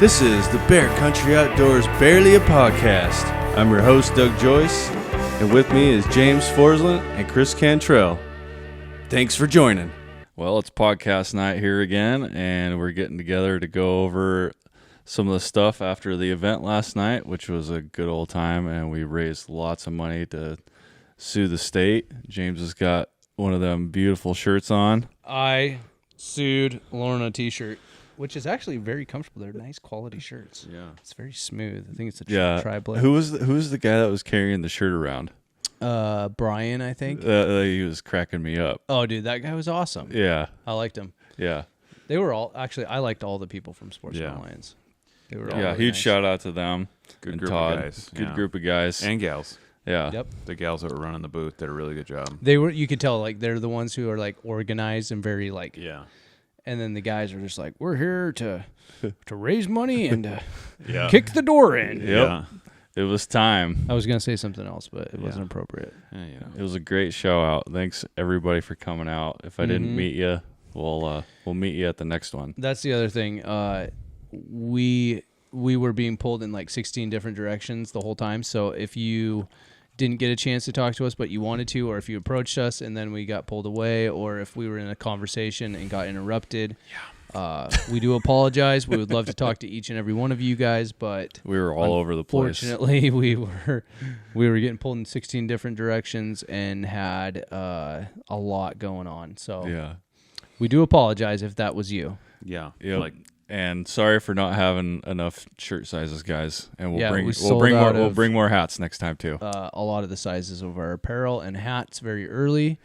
This is the Bear Country Outdoors Barely a Podcast. I'm your host, Doug Joyce, and with me is James Forsland and Chris Cantrell. Thanks for joining. Well, it's podcast night here again, and we're getting together to go over some of the stuff after the event last night, which was a good old time, and we raised lots of money to sue the state. James has got one of them beautiful shirts on. I sued Lorna t-shirt, which is actually very comfortable. They're nice quality shirts. Yeah. It's very smooth. I think it's a tri-blade. Who was the guy that was carrying the shirt around? Brian, I think. He was cracking me up. Oh, dude, that guy was awesome. Yeah. I liked him. Yeah. They were all, actually, I liked all the people from Sportsmen Alliance. They were all really huge nice. shout out to them. Good and group Todd. of guys. Good group of guys. And gals. Yeah. Yep. The gals that were running the booth did a really good job. They were, you could tell, like, they're the ones who are, like, organized and very, like, Yeah. and then the guys are just like, we're here to raise money and Yeah. kick the door in. Yep. Yeah. It was time. I was going to say something else, but it wasn't appropriate. Yeah. It was a great show out. Thanks everybody for coming out. If I didn't meet you, we'll meet you at the next one. That's the other thing. We were being pulled in like 16 different directions the whole time. So if you didn't get a chance to talk to us, but you wanted to, or if you approached us and then we got pulled away, or if we were in a conversation and got interrupted, we do apologize. We would love to talk to each and every one of you guys, but We were all over the place. fortunately, we were getting pulled in 16 different directions and had a lot going on. So Yeah. we do apologize if that was you. Yeah. Yep. And sorry for not having enough shirt sizes, guys. And we'll bring more hats next time too. A lot of the sizes of our apparel and hats very early,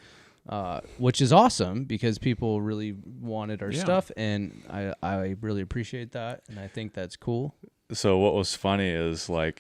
which is awesome because people really wanted our stuff, and I really appreciate that, and I think that's cool. So what was funny is I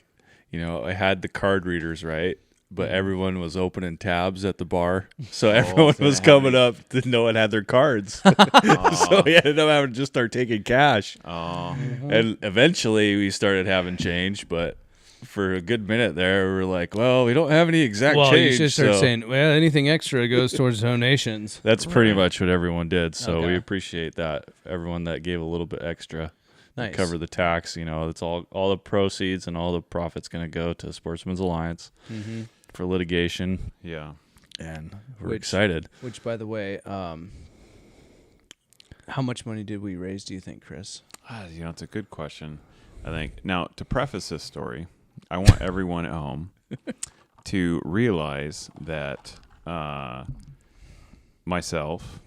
had the card readers, right? But everyone was opening tabs at the bar. So everyone was coming up to know it had their cards. So we ended up having to just start taking cash. And eventually we started having change, but for a good minute there, we were like, well, we don't have any exact change. Well, you should start saying, well, anything extra goes towards donations. That's pretty much what everyone did. So Okay. we appreciate that. Everyone that gave a little bit extra. Nice. Cover the tax. It's all the proceeds and all the profits going to go to Sportsmen's Alliance. For litigation, Yeah. and we're excited. Which, by the way, how much money did we raise, do you think, Chris? It's a good question. I think. Now, to preface this story, I want everyone at home to realize that myself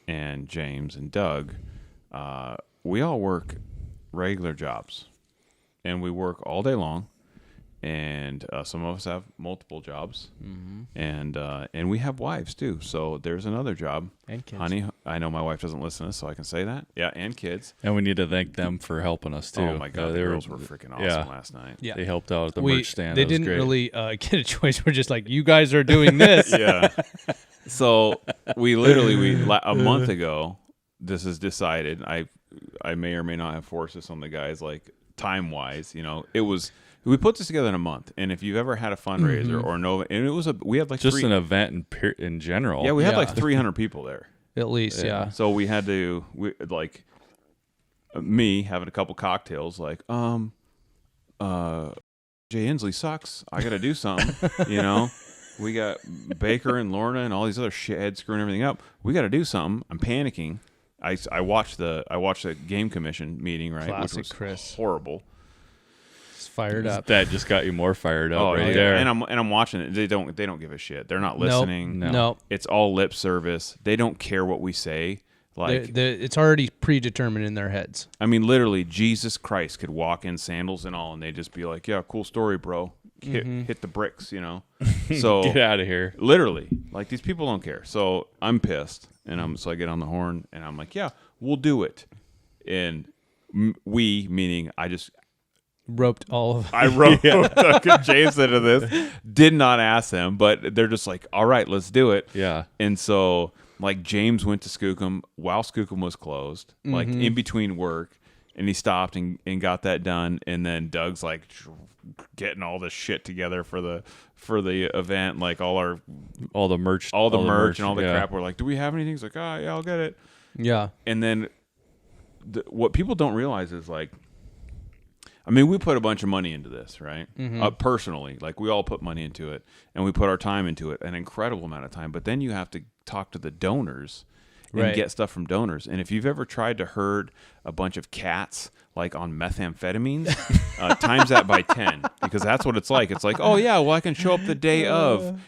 and James and Doug, we all work regular jobs, and we work all day long. And some of us have multiple jobs, and we have wives too. So there's another job. And kids. Honey, I know my wife doesn't listen to us, so I can say that. Yeah, and kids. And we need to thank them for helping us too. Oh my God, the girls were freaking awesome last night. Yeah. They helped out at the merch stand. They That was didn't great. really get a choice. We're just like, you guys are doing this. Yeah. So we literally a month ago, this is decided. I may or may not have forced this on the guys, like time wise. It was. We put this together in a month, and if you've ever had a fundraiser or no, and we had like just an event in general. Yeah, we had like 300 people there. At least, yeah. So we had to, me having a couple cocktails, like, Jay Inslee sucks. I got to do something, We got Baker and Lorna and all these other shitheads screwing everything up. We got to do something. I'm panicking. I watched the game commission meeting, right? Classic which was Chris. Horrible. Fired up. That just got you more fired up there. And I'm watching it. They don't give a shit. They're not listening. No. It's all lip service. They don't care what we say. It's already predetermined in their heads. I mean, literally, Jesus Christ could walk in sandals and all, and they'd just be like, "Yeah, cool story, bro. Hit the bricks, So Get out of here. Literally, these people don't care. So I'm pissed, and so I get on the horn, and I'm like, "Yeah, we'll do it." And we, meaning I just. Roped all of I wrote Doug and James into this. Did not ask them, but they're just like, all right, let's do it. Yeah. And so, James went to Skookum while Skookum was closed, in between work, and he stopped and got that done. And then Doug's getting all this shit together for the event, all the merch, and all the crap. We're like, do we have anything? He's like, yeah, I'll get it. Yeah. And then what people don't realize is I mean, we put a bunch of money into this, right? Personally, like we all put money into it, and we put our time into it, an incredible amount of time. But then you have to talk to the donors and get stuff from donors. And if you've ever tried to herd a bunch of cats like on methamphetamines, times that by 10, because that's what it's like. It's like, oh yeah, well I can show up the day of,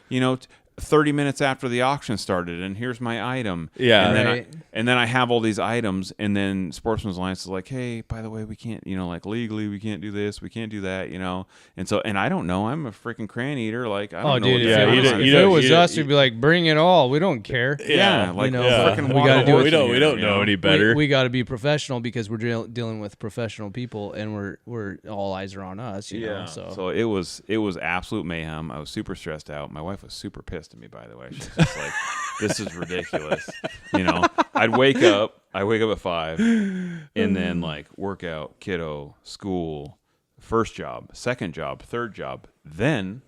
30 minutes after the auction started, and here's my item. Yeah. And then I have all these items, and then Sportsmen's Alliance is like, hey, by the way, we can't, like legally we can't do this, we can't do that, and I don't know, I'm a freaking crayon eater, like I don't know. Dude, what if it was us, we'd be like, bring it all. We don't care. Yeah, like freaking we got to do it. We don't know any better. We got to be professional because we're dealing with professional people, and we're all eyes are on us. You know, so it was absolute mayhem. I was super stressed out. My wife was super pissed at me, by the way. She's just like, this is ridiculous. I'd wake up at 5, and then like workout, kiddo, school, first job, second job, third job, then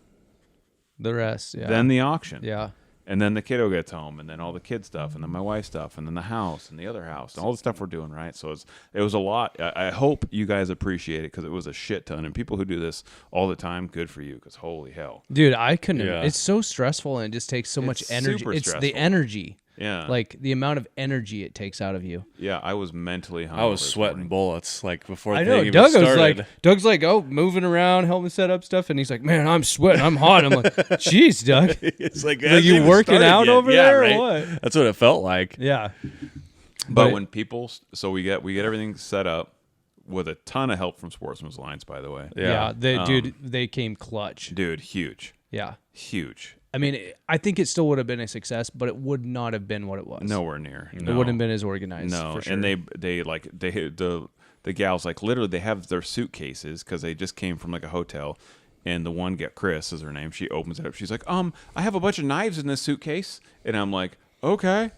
the rest, then the auction, and then the kiddo gets home, and then all the kid stuff, and then my wife's stuff, and then the house and the other house, and all the stuff we're doing, right? So it was a lot. I hope you guys appreciate it, because it was a shit ton. And people who do this all the time, good for you, because holy hell. Dude, I couldn't. It's so stressful, and it just takes so much energy. It's the energy. Yeah. Like the amount of energy it takes out of you. Yeah, I was mentally hungover. I was sweating bullets like before I the know. thing even started. Doug's like, oh, moving around, helping set up stuff, and he's like, man, I'm sweating, I'm hot. I'm like, jeez, Doug. It's like, are you working out over there or what? That's what it felt like. Yeah. But when people, so we get everything set up with a ton of help from Sportsmen's Alliance, by the way. Yeah. They came clutch. Dude, huge. Yeah. Huge. I mean, I think it still would have been a success, but it would not have been what it was. Nowhere near. It wouldn't have been as organized. No, for sure. and the gals, like, literally they have their suitcases because they just came from like a hotel, and the one Chris is her name. She opens it up. She's like, I have a bunch of knives in this suitcase, and I'm like, okay.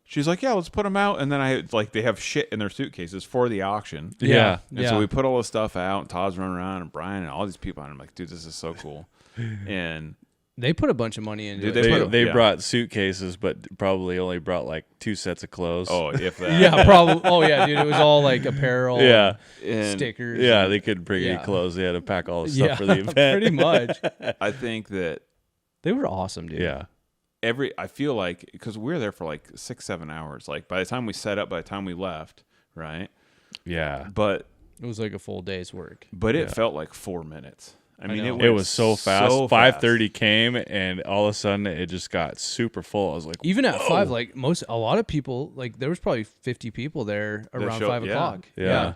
She's like, yeah, let's put them out. And then they have shit in their suitcases for the auction. Yeah. And so we put all this stuff out, and Todd's running around, and Brian, and all these people, and I'm like, dude, this is so cool. And they put a bunch of money into it. They brought suitcases, but probably only brought like 2 sets of clothes. Oh, if that. Yeah, probably. Oh, yeah, dude. It was all like apparel, and stickers. Yeah, they couldn't bring any clothes. They had to pack all the stuff for the event. Pretty much. I think that they were awesome, dude. Yeah. I feel like, because we were there for like 6-7 hours. Like by the time we set up, by the time we left, right? Yeah. But it was like a full day's work. But it felt like 4 minutes. I mean, it was so fast. 5:30 came, and all of a sudden it just got super full. I was like, even at 5, like a lot of people, like there was probably 50 people there around 5 o'clock. Yeah.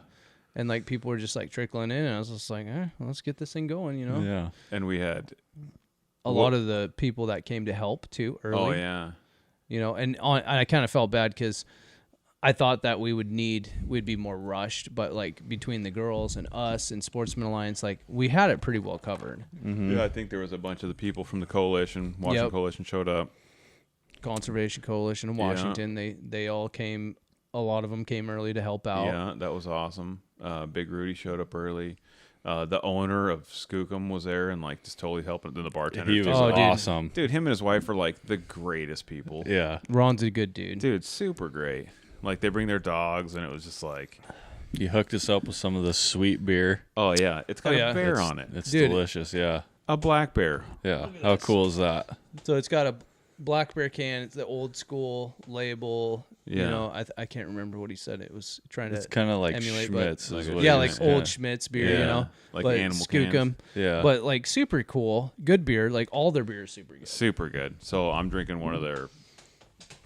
And like people were just like trickling in, and I was just like, let's get this thing going, Yeah. And we had a lot of the people that came to help too early. Oh yeah. And I kind of felt bad because I thought that we'd be more rushed, but like between the girls and us and Sportsmen Alliance, like we had it pretty well covered. Mm-hmm. Yeah, I think there was a bunch of the people from the coalition, Washington Coalition, showed up. Conservation Coalition in Washington, they all came. A lot of them came early to help out. Yeah, that was awesome. Big Rudy showed up early. The owner of Skookum was there and like just totally helping. Then the bartender, he was awesome. Dude, him and his wife are like the greatest people. Yeah, Ron's a good dude. Dude, super great. Like they bring their dogs, and it was just like he hooked us up with some of the sweet beer. Oh yeah, it's got a bear on it. It's delicious. Yeah, a black bear. Yeah, how cool is that? So it's got a black bear can. It's the old school label. Yeah. I can't remember what he said. It was trying to. It's kind of like emulate, Schmidt's. Like old Schmidt's beer. Like but animal Skookum. cans. Yeah, but like super cool, good beer. Like all their beer is super good. Super good. So I'm drinking one of their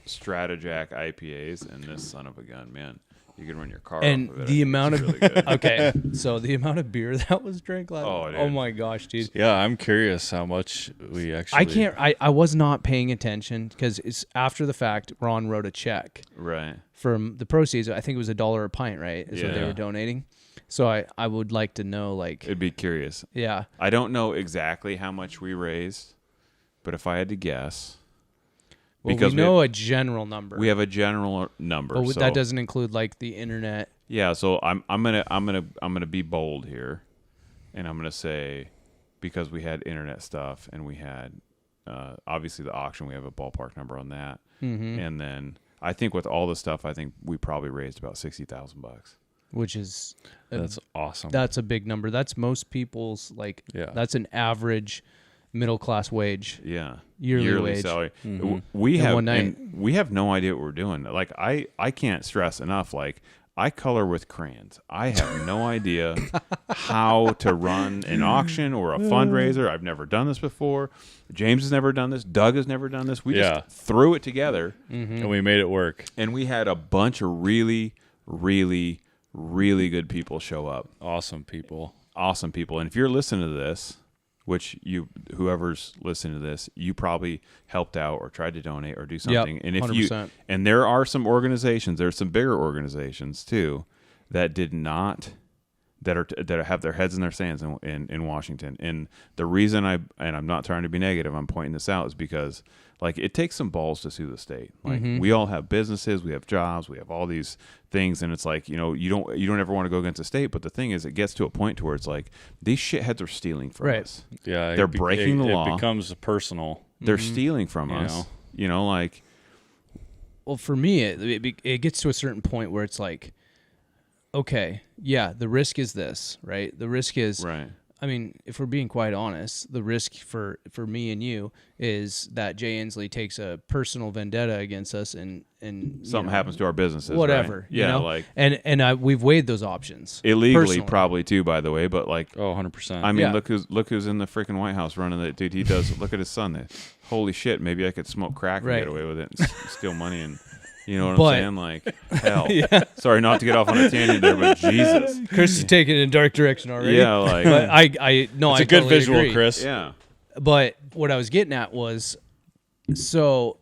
Stratajack IPAs, and this son of a gun, man, you can run your car. And off of it. the amount of really good. okay, so the amount of beer that was drank last. Oh, dude. Oh my gosh, dude. Yeah, I'm curious how much we actually. I was not paying attention because it's after the fact. Ron wrote a check Right. from the proceeds. I think it was $1 a pint, right? Is what they were donating. So I would like to know, like, It'd be curious. yeah. I don't know exactly how much we raised, but if I had to guess, Well, because we know a general number. we have a general number. but so, that doesn't include like the internet. Yeah, so I'm gonna be bold here, and I'm gonna say, because we had internet stuff and we had obviously the auction, we have a ballpark number on that, and then I think with all the stuff, I think we probably raised about $60,000. which is That's awesome. that's a big number. That's most people's that's an average middle class wage. Yeah, Yearly wage. salary. Mm-hmm. We In have one night. and we have no idea what we're doing. Like I can't stress enough. Like I color with crayons. I have no idea how to run an auction or a fundraiser. I've never done this before. James has never done this. Doug has never done this. We just threw it together and we made it work. and we had a bunch of really, really, really good people show up. Awesome people. Awesome people. And if you're listening to this, which whoever's listening to this, you probably helped out or tried to donate or do something. And if 100%. and there are some organizations, there's some bigger organizations too that did not that have their heads in their sands in Washington. And the reason I'm not trying to be negative, I'm pointing this out is because like it takes some balls to sue the state. Like we all have businesses, we have jobs, we have all these things, and it's like, you don't ever want to go against the state, but the thing is it gets to a point to where it's like these shitheads are stealing from us. Yeah, They're breaking the law. It becomes personal. They're stealing from us. Like Well, for me, it gets to a certain point where it's like, okay, yeah, the risk is this, right? The risk is, right. I mean, if we're being quite honest, the risk for me and you is that Jay Inslee takes a personal vendetta against us and Something happens to our businesses. whatever. Right? Yeah, like and we've weighed those options illegally, personally. probably too. By the way, but like, Oh, 100%. I mean, Yeah. look who's in the freaking White House running it, dude. He does. Look at his son. Holy shit! Maybe I could smoke crack and Right. get away with it and steal money and. You know what But- I'm saying? Like, hell. Sorry not to get off on a tangent there, but Jesus. Chris is taking it in a dark direction already. Yeah, like, But I no, it's I a good totally visual, agree. Chris. yeah. But what I was getting at was, so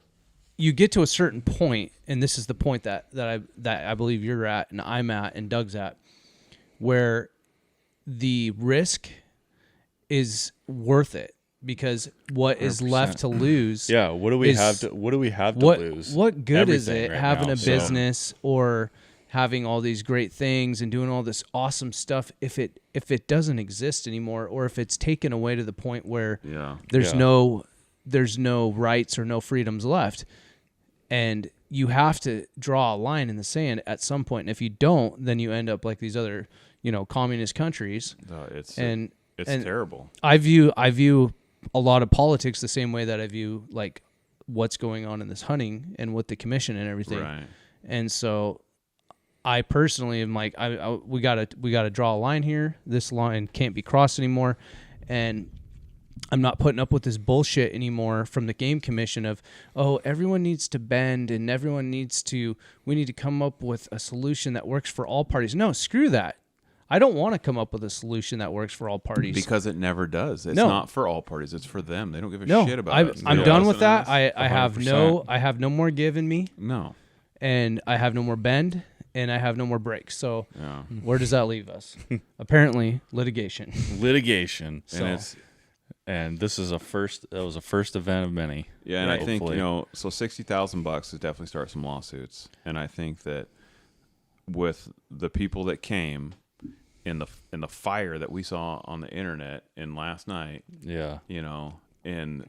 you get to a certain point, and this is the point that I believe you're at, and I'm at, and Doug's at, where the risk is worth it because what is left to lose? Yeah, what do we is- have to What lose? what good is Everything it right having now, a so- business or having all these great things and doing all this awesome stuff if it doesn't exist anymore, or if it's taken away to the point where Yeah. there's Yeah. no rights or no freedoms left, and you have to draw a line in the sand at some point. And if you don't, then you end up like these other communist countries. It's And terrible. I view a lot of politics the same way that I view like what's going on in this hunting and with the commission and everything. Right. And so I personally am like, we gotta draw a line here. This line can't be crossed anymore. And I'm not putting up with this bullshit anymore from the game commission of, oh, everyone needs to bend and we need to come up with a solution that works for all parties. No, screw that. I don't want to come up with a solution that works for all parties. Because it never does. It's No. not for all parties. It's for them. They don't give a no, shit about us. I'm They done don't with listen to that. us. I have no more give in me, No. and I have no more bend, and I have no more breaks. So Yeah. where does that leave us? Apparently, litigation. Litigation. So, And this is that was a first event of many. Yeah, and I think, Hopefully. so $60,000 would definitely start some lawsuits. And I think that with the people that came in the fire that we saw on the internet and last night, Yeah. and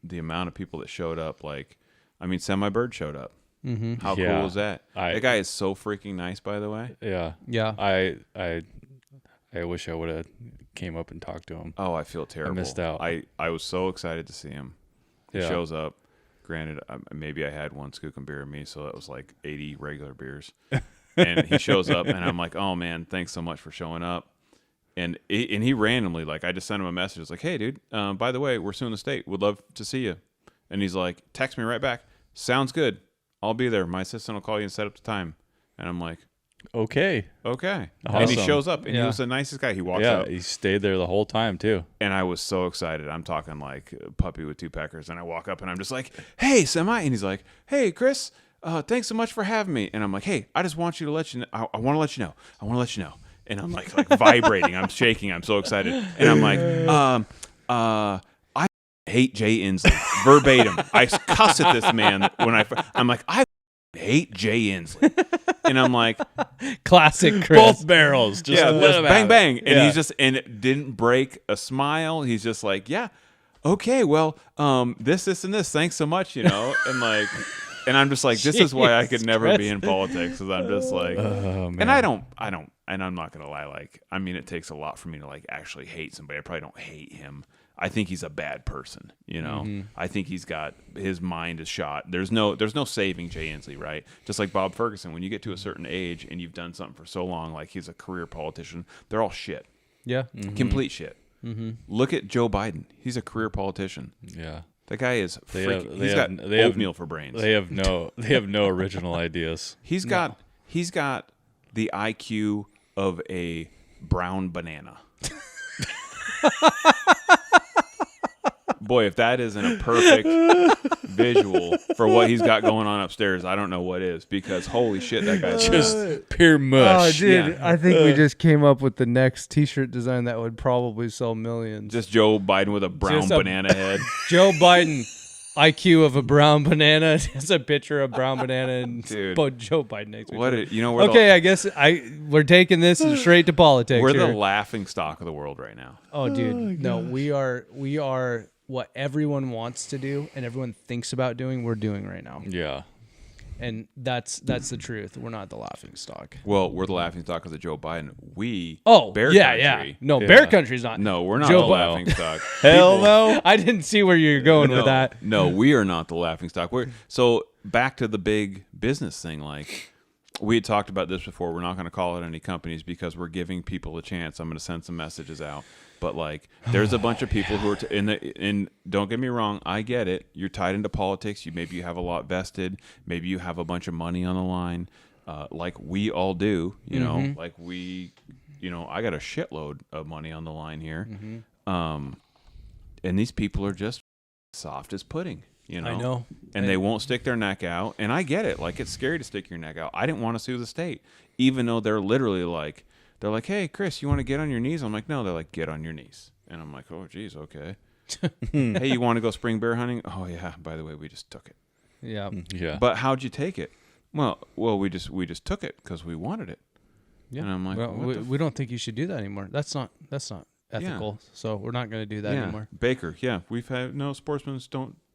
the amount of people that showed up, like, I mean, Semi Bird showed up. Mm-hmm. How Yeah. cool is that? That guy is so freaking nice, by the way. Yeah. yeah. I wish I would have came up and talked to him. Oh, I feel terrible. missed out. I was so excited to see him. He Yeah. shows up. Granted, maybe I had one skookum beer of me, so that was like 80 regular beers. And he shows up, and I'm like, "Oh man, thanks so much for showing up." And he randomly, like, I just sent him a message. It's like, "Hey, dude, by the way, we're suing the state. Would love to see you." And he's like, "Text me right back. Sounds good. I'll be there. My assistant will call you and set up the time." And I'm like, Okay. "Okay." And he Awesome. shows up, and he Yeah. was the nicest guy. He walks Yeah, out. he stayed there the whole time too. And I was so excited. I'm talking like a puppy with two peckers. And I walk up and I'm just like, "Hey, Semi." And he's like, "Hey, Chris, thanks so much for having me." And I'm like, "Hey, I just want you to let you know. I want to let you know. I want to let you know." And I'm like vibrating. I'm shaking. I'm so excited. And I'm like, I hate Jay Inslee. Verbatim. I cuss at this man I'm like, "I hate Jay Inslee." And I'm like, Classic Chris. Both barrels. Just let just him bang have bang, it. and Yeah. he's just, and it didn't break a smile. He's just like, "Yeah, okay, well, this and this. Thanks so much," and like, And I'm just like, this is why I could never be in politics, because I'm just like, and I don't, and I'm not gonna lie, like, I mean, it takes a lot for me to like actually hate somebody. I probably don't hate him. I think he's a bad person, you know. I think his mind is shot. There's no saving Jay Inslee, right? Just like Bob Ferguson, when you get to a certain age and you've done something for so long, like he's a career politician, they're all shit. Yeah. Complete shit. Look at Joe Biden. He's a career politician. Yeah. That guy is freaking. He's got oatmeal for brains. They have no original ideas. He's got the IQ of a brown banana. Boy, if that isn't a perfect visual for what he's got going on upstairs, I don't know what is, because holy shit, that guy's Just pure mush. Oh, dude, Yeah. I think we just came up with the next T-shirt design that would probably sell millions. just Joe Biden with a brown Just a- banana head. Joe Biden, IQ of a brown banana. Just a picture of brown banana and Dude. Joe Biden next. What week. we're Okay, I guess we're taking this straight to politics. we're the here. laughing stock of the world right now. Oh, dude, no, we are what everyone wants to do and everyone thinks about doing. We're doing right now, Yeah. and that's the truth. We're not the laughing stock. Well, we're the laughing stock because of Joe Biden. Bear yeah. Country. No, Yeah. Bear Country's not. No, we're not Joe the Biden. laughing stock. Hell People- no. I didn't see where you're going with that. No, we are not the laughing stock. So back to the big business thing. Like, we had talked about this before. We're not going to call out any companies because we're giving people a chance. I'm going to send some messages out. But like, there's a bunch of people who are and don't get me wrong, I get it. You're tied into politics. Maybe you have a lot vested. Maybe you have a bunch of money on the line, like we all do. You know, like I got a shitload of money on the line here. And these people are just soft as pudding. You know, I know, and they won't stick their neck out. And I get it. Like, it's scary to stick your neck out. I didn't want to sue the state, even though they're literally like. They're like, hey, Chris, you want to get on your knees? I'm like, no. They're like, get on your knees. And I'm like, oh, geez, okay. Hey, you want to go spring bear hunting? Oh, yeah. By the way, we just took it. Yeah, Yeah. But how'd you take it? Well, we just took it because we wanted it. yeah. And I'm like, well, what we don't think you should do that anymore. That's not ethical. So we're not going to do that yeah, anymore. Baker. Yeah, we've had sportsmen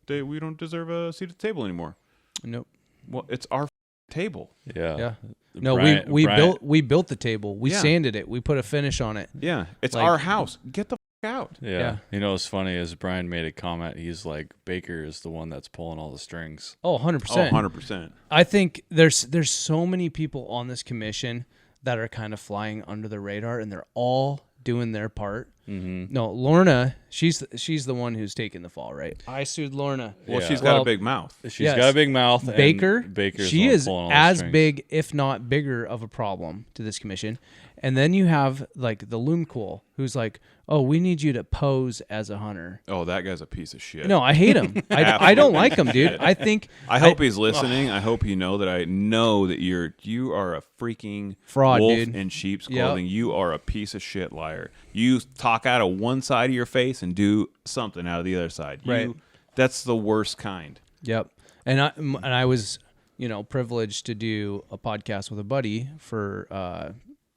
we don't deserve a seat at the table anymore. Nope. Well, it's our table. Yeah. Yeah. No, Brian- we Brian- built the table. We Yeah. sanded it. We put a finish on it. Yeah, it's Like- our house. Get the out. Yeah. Yeah. You know what's funny is Brian made a comment. He's like, Baker is the one that's pulling all the strings. Oh, 100%. 100%. I think there's so many people on this commission that are kind of flying under the radar, and they're all doing their part. Mm-hmm. No, Lorna, she's the one who's taking the fall, right? I sued Lorna. Well, Yeah. she's got Well, a big mouth. She's Yes. got a big mouth. and Baker, Baker's the she one is pulling all the as strings. big, if not bigger, of a problem to this commission. And then you have like the Loom Cool, who's like, "Oh, we need you to pose as a hunter." Oh, that guy's a piece of shit. No, I hate him. I don't like him, dude. I think I hope he's listening. I hope you know that I know that you are a freaking Fraud, wolf dude. in sheep's Yep. clothing. You are a piece of shit liar. You talk out of one side of your face and do something out of the other side. Right. That's the worst kind. Yep. And I was, privileged to do a podcast with a buddy for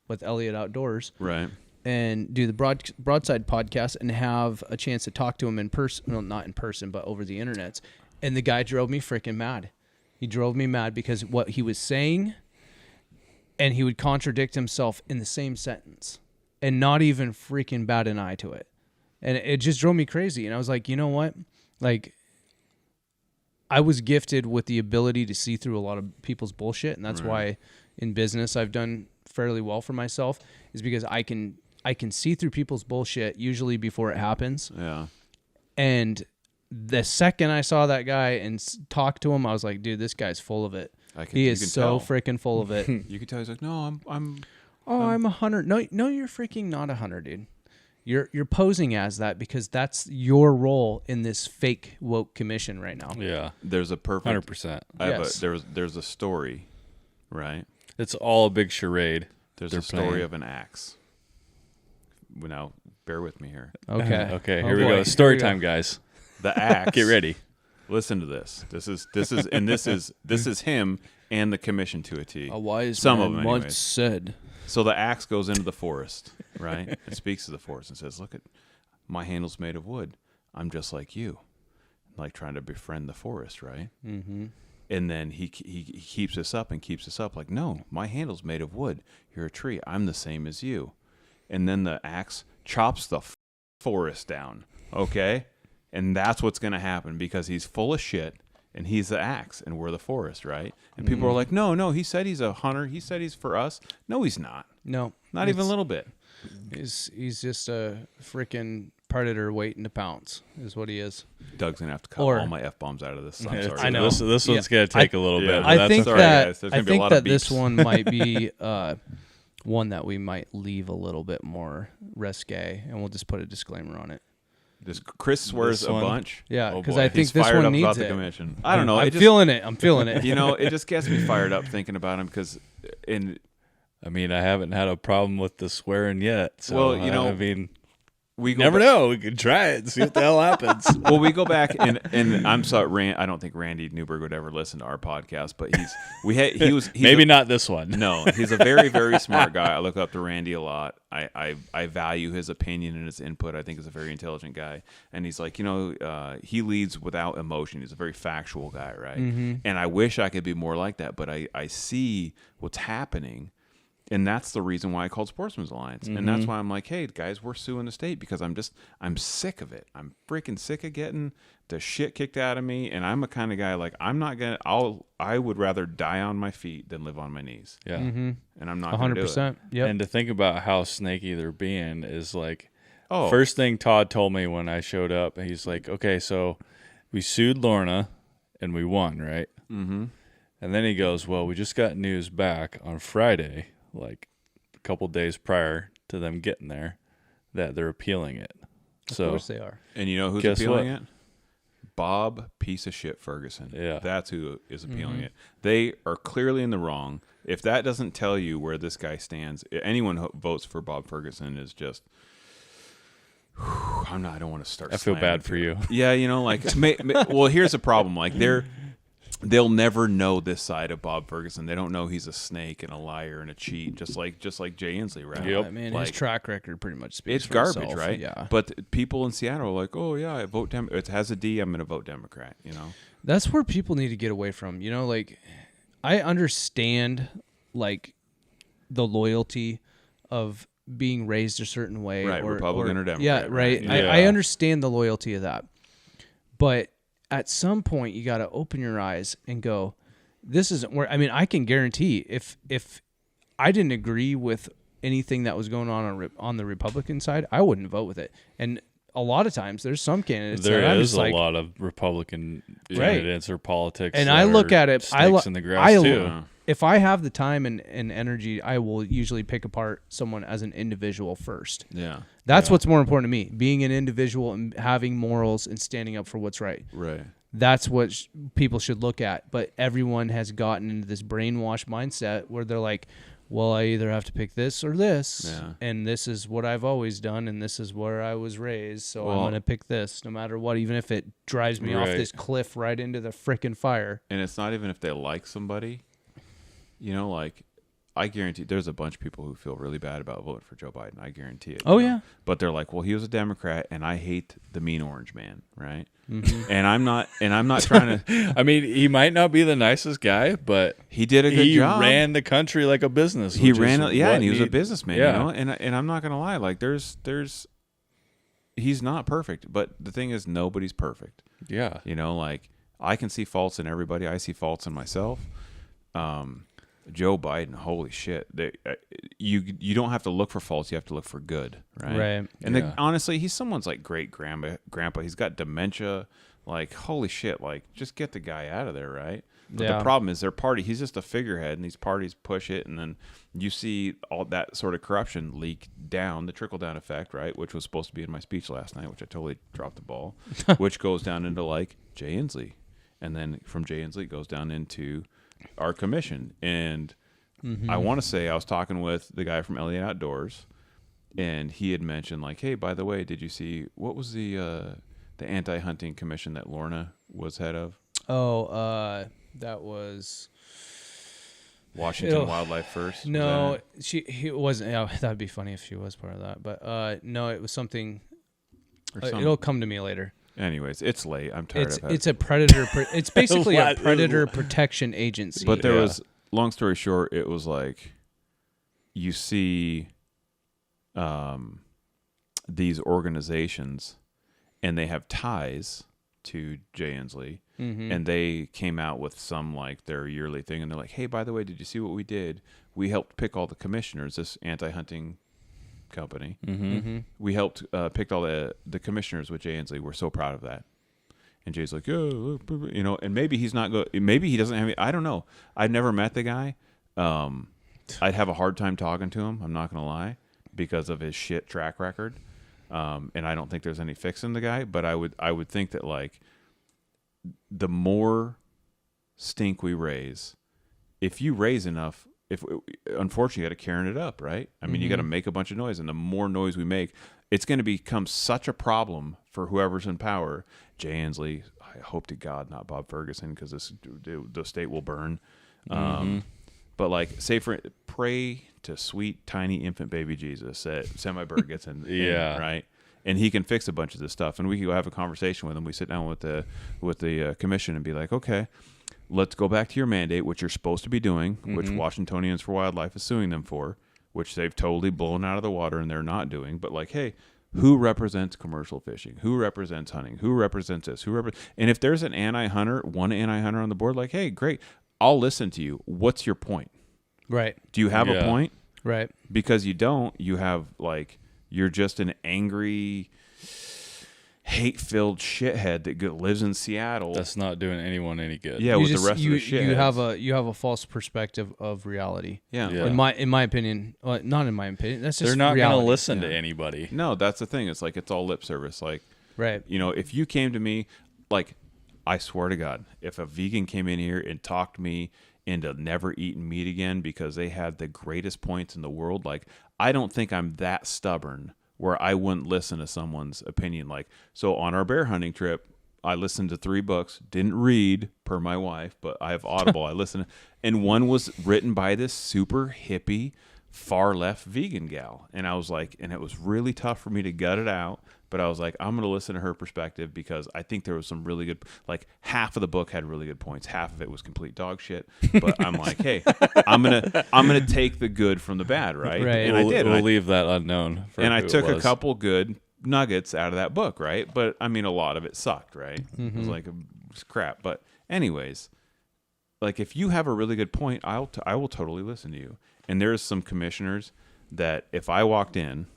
with Elliot Outdoors Right. and do the broadside podcast and have a chance to talk to him in person. Well, not in person, but over the internet. And the guy drove me freaking mad. He drove me mad because what he was saying, and he would contradict himself in the same sentence and not even freaking bat an eye to it. And it just drove me crazy. And I was like, you know what? Like, I was gifted with the ability to see through a lot of people's bullshit. And that's why in business I've done fairly well for myself, is because I can see through people's bullshit usually before it happens. Yeah. And the second I saw that guy and talked to him, I was like, dude, this guy's full of it. He you is can so tell. freaking full of it. You can tell he's like, no, I'm. I'm a hunter. No, you're freaking not a hunter, dude. You're posing as that because that's your role in this fake woke commission right now. Yeah. There's a perfect. 100%. Yes. There's a story, right? It's all a big charade. There's They're a story playing. of an axe. Now, bear with me here. Okay. Okay, Oh, here we boy. go. Story Here we go. time, guys. The axe. Get ready. Listen to this. This is him and the commission to a T. A wise Some man of them, once anyways. said, So the axe goes into the forest, right? It speaks to the forest and says, "Look, my handle's made of wood. I'm just like you." Like trying to befriend the forest, right? mm-hmm. And then he keeps this up and keeps this up. Like, no, my handle's made of wood. You're a tree. I'm the same as you. And then the axe chops the forest down. Okay? And that's what's going to happen because he's full of shit and he's the axe and we're the forest, right? And people are like, no, he said he's a hunter. He said he's for us. No, he's not. No. Not even a little bit. He's just a freaking predator waiting to pounce is what he is. Doug's going to have to cut all my F-bombs out of this. I'm sorry. I know. This one's going to take a little bit. I think sorry, guys. There's gonna be a lot of this beeps. one might be one that we might leave a little bit more risque, and we'll just put a disclaimer on it. Chris swears This a one? bunch. Yeah, Oh, because boy. I think He's this fired one up needs about it. the commission. I don't know. I'm feeling it. I'm feeling it. You know, it just gets me fired up thinking about him because I mean, I haven't had a problem with the swearing yet. So, Well, you know, I mean, we go never back- know. We could try it and see what the hell happens. Well, we go back and I'm sorry, I don't think Randy Newberg would ever listen to our podcast, but he's Maybe not this one. No, he's a very, very smart guy. I look up to Randy a lot. I value his opinion and his input. I think he's a very intelligent guy. And he's like, he leads without emotion. He's a very factual guy, right? Mm-hmm. And I wish I could be more like that, but I see what's happening. And that's the reason why I called Sportsmen Alliance. And that's why I'm like, hey, guys, we're suing the state because I'm sick of it. I'm freaking sick of getting the shit kicked out of me. And I'm a kind of guy like, I would rather die on my feet than live on my knees. Yeah. Mm-hmm. And I'm not going to do it. 100%. Yep. And to think about how snaky they're being is like, Oh. first thing Todd told me when I showed up, he's like, okay, so we sued Lorna and we won, right? Mm-hmm. And then he goes, well, we just got news back on Friday, like a couple days prior to them getting there, that they're appealing it. Of So course they are. And you know who's Guess appealing what? it? Bob piece of shit Ferguson. Yeah. That's who is appealing it. They are clearly in the wrong. If that doesn't tell you where this guy stands, anyone who votes for Bob Ferguson is just I don't want to start. I feel slamming bad for people. you. Yeah, like well, here's the problem. Like they'll never know this side of Bob Ferguson. They don't know he's a snake and a liar and a cheat, just like Jay Inslee, right? Yep. I mean, Like, his track record pretty much speaks it's for garbage, itself. right? Yeah. But people in Seattle are like, oh yeah, I vote It has a D. I'm going to vote Democrat. That's where people need to get away from. Like I understand like the loyalty of being raised a certain way, Right, Republican or Democrat, Yeah, right? right. Yeah. I understand the loyalty of that, but at some point you got to open your eyes and go, this isn't where. I mean, I can guarantee if I didn't agree with anything that was going on the Republican side, I wouldn't vote with it. And a lot of times there's some candidates There that I'm is just a like, lot of Republican Right. candidates or politics, and that I look are at it. snakes in the grass too. If I have the time and energy, I will usually pick apart someone as an individual first. Yeah. That's what's more important to me: being an individual and having morals and standing up for what's right. Right. That's what people should look at. But everyone has gotten into this brainwashed mindset where they're like, well, I either have to pick this or this, Yeah. and this is what I've always done, and this is where I was raised, so I'm Well- going to pick this no matter what, even if it drives me off Right. this cliff right into the frickin' fire. And it's not even if they like somebody. Like I guarantee there's a bunch of people who feel really bad about voting for Joe Biden. I guarantee it. Oh, you know? yeah. But they're like, well, he was a Democrat, and I hate the mean orange man, right? Mm-hmm. And I'm not trying to. I mean, he might not be the nicest guy, but He did a good he job. ran the country like a business. He which is ran, what and he was a businessman, yeah. And I'm not gonna lie, like there's, he's not perfect, but the thing is, nobody's perfect. Yeah. Like I can see faults in everybody. I see faults in myself. Joe Biden, holy shit! You don't have to look for faults; you have to look for good, right? Right. And Yeah. honestly, he's someone's like great grandpa. He's got dementia. Like holy shit! Like just get the guy out of there, right? But Yeah. the problem is their party. He's just a figurehead, and these parties push it, and then you see all that sort of corruption leak down, the trickle down effect, right? Which was supposed to be in my speech last night, which I totally dropped the ball. Which goes down into like Jay Inslee, and then from Jay Inslee it goes down into our commission. And I want to say I was talking with the guy from LA Outdoors, and he had mentioned like, hey, by the way, did you see what was the anti-hunting commission that Lorna was head of? Oh, that was Washington Wildlife First. Was no. that it? He wasn't. Yeah, that'd be funny if she was part of that. But no, it was something. Or some- It'll come to me later. Anyways, it's late. I'm tired of it. It's a predator. It's basically a What? predator protection agency. But there was, long story short, it was like you see these organizations and they have ties to Jay Inslee, and they came out with some like their yearly thing, and they're like, hey, by the way, did you see what we did? We helped pick all the commissioners, this anti-hunting company. We helped pick all the commissioners with Jay Inslee. We're so proud of that. And Jay's like, oh, you know, and maybe he's not maybe he doesn't have any, I don't know. I've never met the guy. I'd have a hard time talking to him, I'm not going to lie, because of his shit track record. And I don't think there's any fixing the guy, but I would think that like the more stink we raise, if you raise enough, unfortunately you got to carry it up, right? I mean, you got to make a bunch of noise, and the more noise we make, it's going to become such a problem for whoever's in power. Jay Inslee, I hope to God not Bob Ferguson, because the state will burn. But like, pray to sweet tiny infant baby Jesus that Semi-Bird gets in, right? And he can fix a bunch of this stuff, and we can go have a conversation with him. We sit down with the commission and be like, okay, let's go back to your mandate, which you're supposed to be doing, which Washingtonians for Wildlife is suing them for, which they've totally blown out of the water and they're not doing. But like, hey, who represents commercial fishing? Who represents hunting? Who represents this? And if there's one anti-hunter on the board, like, hey, great, I'll listen to you. What's your point? Right. Do you have a point? Right. Because you don't. You have like, you're just an angry, hate-filled shithead that lives in Seattle. That's not doing anyone any good. Yeah, with the rest of the shitheads. You have a false perspective of reality. Yeah. Yeah. In my opinion, not in my opinion. That's just They're not going to reality. listen to anybody. No, that's the thing. It's like, it's all lip service. Like, Right. you know, if you came to me, like, I swear to God, if a vegan came in here and talked me into never eating meat again because they had the greatest points in the world, like, I don't think I'm that stubborn where I wouldn't listen to someone's opinion. Like, so on our bear hunting trip, I listened to 3 books, didn't read per my wife, but I have Audible. I listened, and one was written by this super hippie, far left vegan gal. And I was like, and it was really tough for me to gut it out, but I was like, I'm going to listen to her perspective because I think there was some really good, like half of the book had really good points. Half of it was complete dog shit. But I'm like, hey, I'm going to take the good from the bad. Right. Right. And I did. We'll leave that unknown. And I took a couple good nuggets out of that book. Right. But I mean, a lot of it sucked. Right. It was like crap. But anyways, like if you have a really good point, I will totally listen to you. And there's some commissioners that if I walked in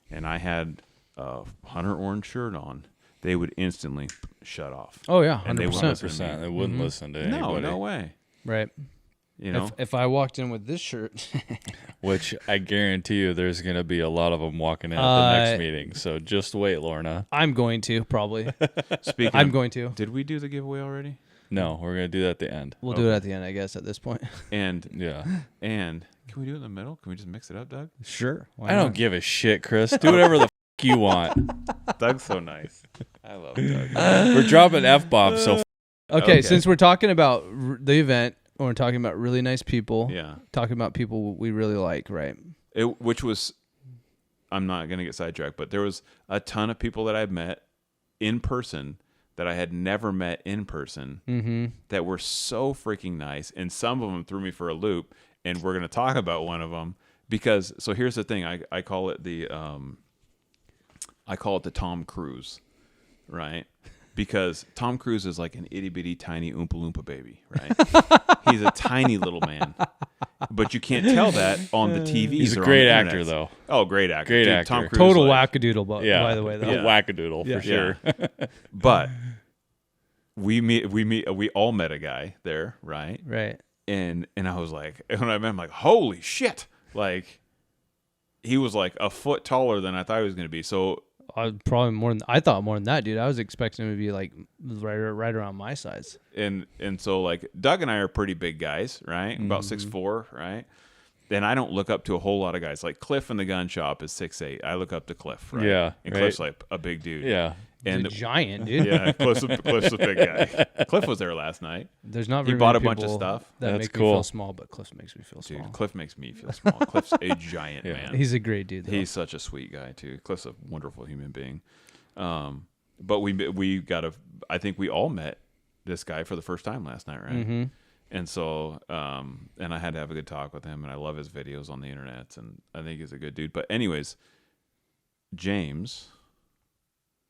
and I had a Hunter Orange shirt on, they would instantly shut off. Oh yeah, 100%. And they wouldn't listen to me. 100%. They wouldn't listen to anybody. No way. Right. You know, If I walked in with this shirt, Which I guarantee you there's going to be a lot of them walking in at the next meeting. So just wait, Lorna. I'm going to probably. speaking, I'm going to. Did we do the giveaway already? No, we're going to do that at the end. We'll do it at the end, I guess. At this point. And Yeah. can we do it in the middle? Can we just mix it up, Doug? Sure. I don't give a shit, Chris. Do whatever the you want. Doug's so nice. I love Doug. We're dropping F-bombs, so Okay, since we're talking about the event, and we're talking about really nice people. Yeah. Talking about people we really like, right? Which was, I'm not going to get sidetracked, but there was a ton of people that I've met in person that I had never met in person that were so freaking nice. And some of them threw me for a loop, and we're going to talk about one of them because, so here's the thing. I call it the Tom Cruise, right? Because Tom Cruise is like an itty bitty tiny Oompa Loompa baby, right? He's a tiny little man, but you can't tell that on the TV. he's a great actor, though. Oh, great actor! Great Dude, actor. Tom Cruise, Total like, wackadoodle, by the way, though. Yeah. Wackadoodle for sure. But we all met a guy there, right? Right. And I was like, when I met him, like, holy shit! Like, he was like a foot taller than I thought he was going to be. So. Probably more than I thought. More than that, dude. I was expecting him to be like right around my size. And so like Doug and I are pretty big guys, right? About 6'4", right? And I don't look up to a whole lot of guys. Like Cliff in the gun shop is 6'8". I look up to Cliff, right? Yeah, and right. Cliff's like a big dude. Yeah. And He's a giant, dude. yeah, Cliff's a big guy. Cliff was there last night. There's not He very bought a many bunch of people stuff. that That's make me cool. feel small, but Cliff makes me feel small. Dude, Cliff makes me feel small. Cliff's a giant man. He's a great dude, though. He's such a sweet guy too. Cliff's a wonderful human being. but I think we all met this guy for the first time last night, right? Mm-hmm. And so, and I had to have a good talk with him, and I love his videos on the internet, and I think he's a good dude. But anyways, James,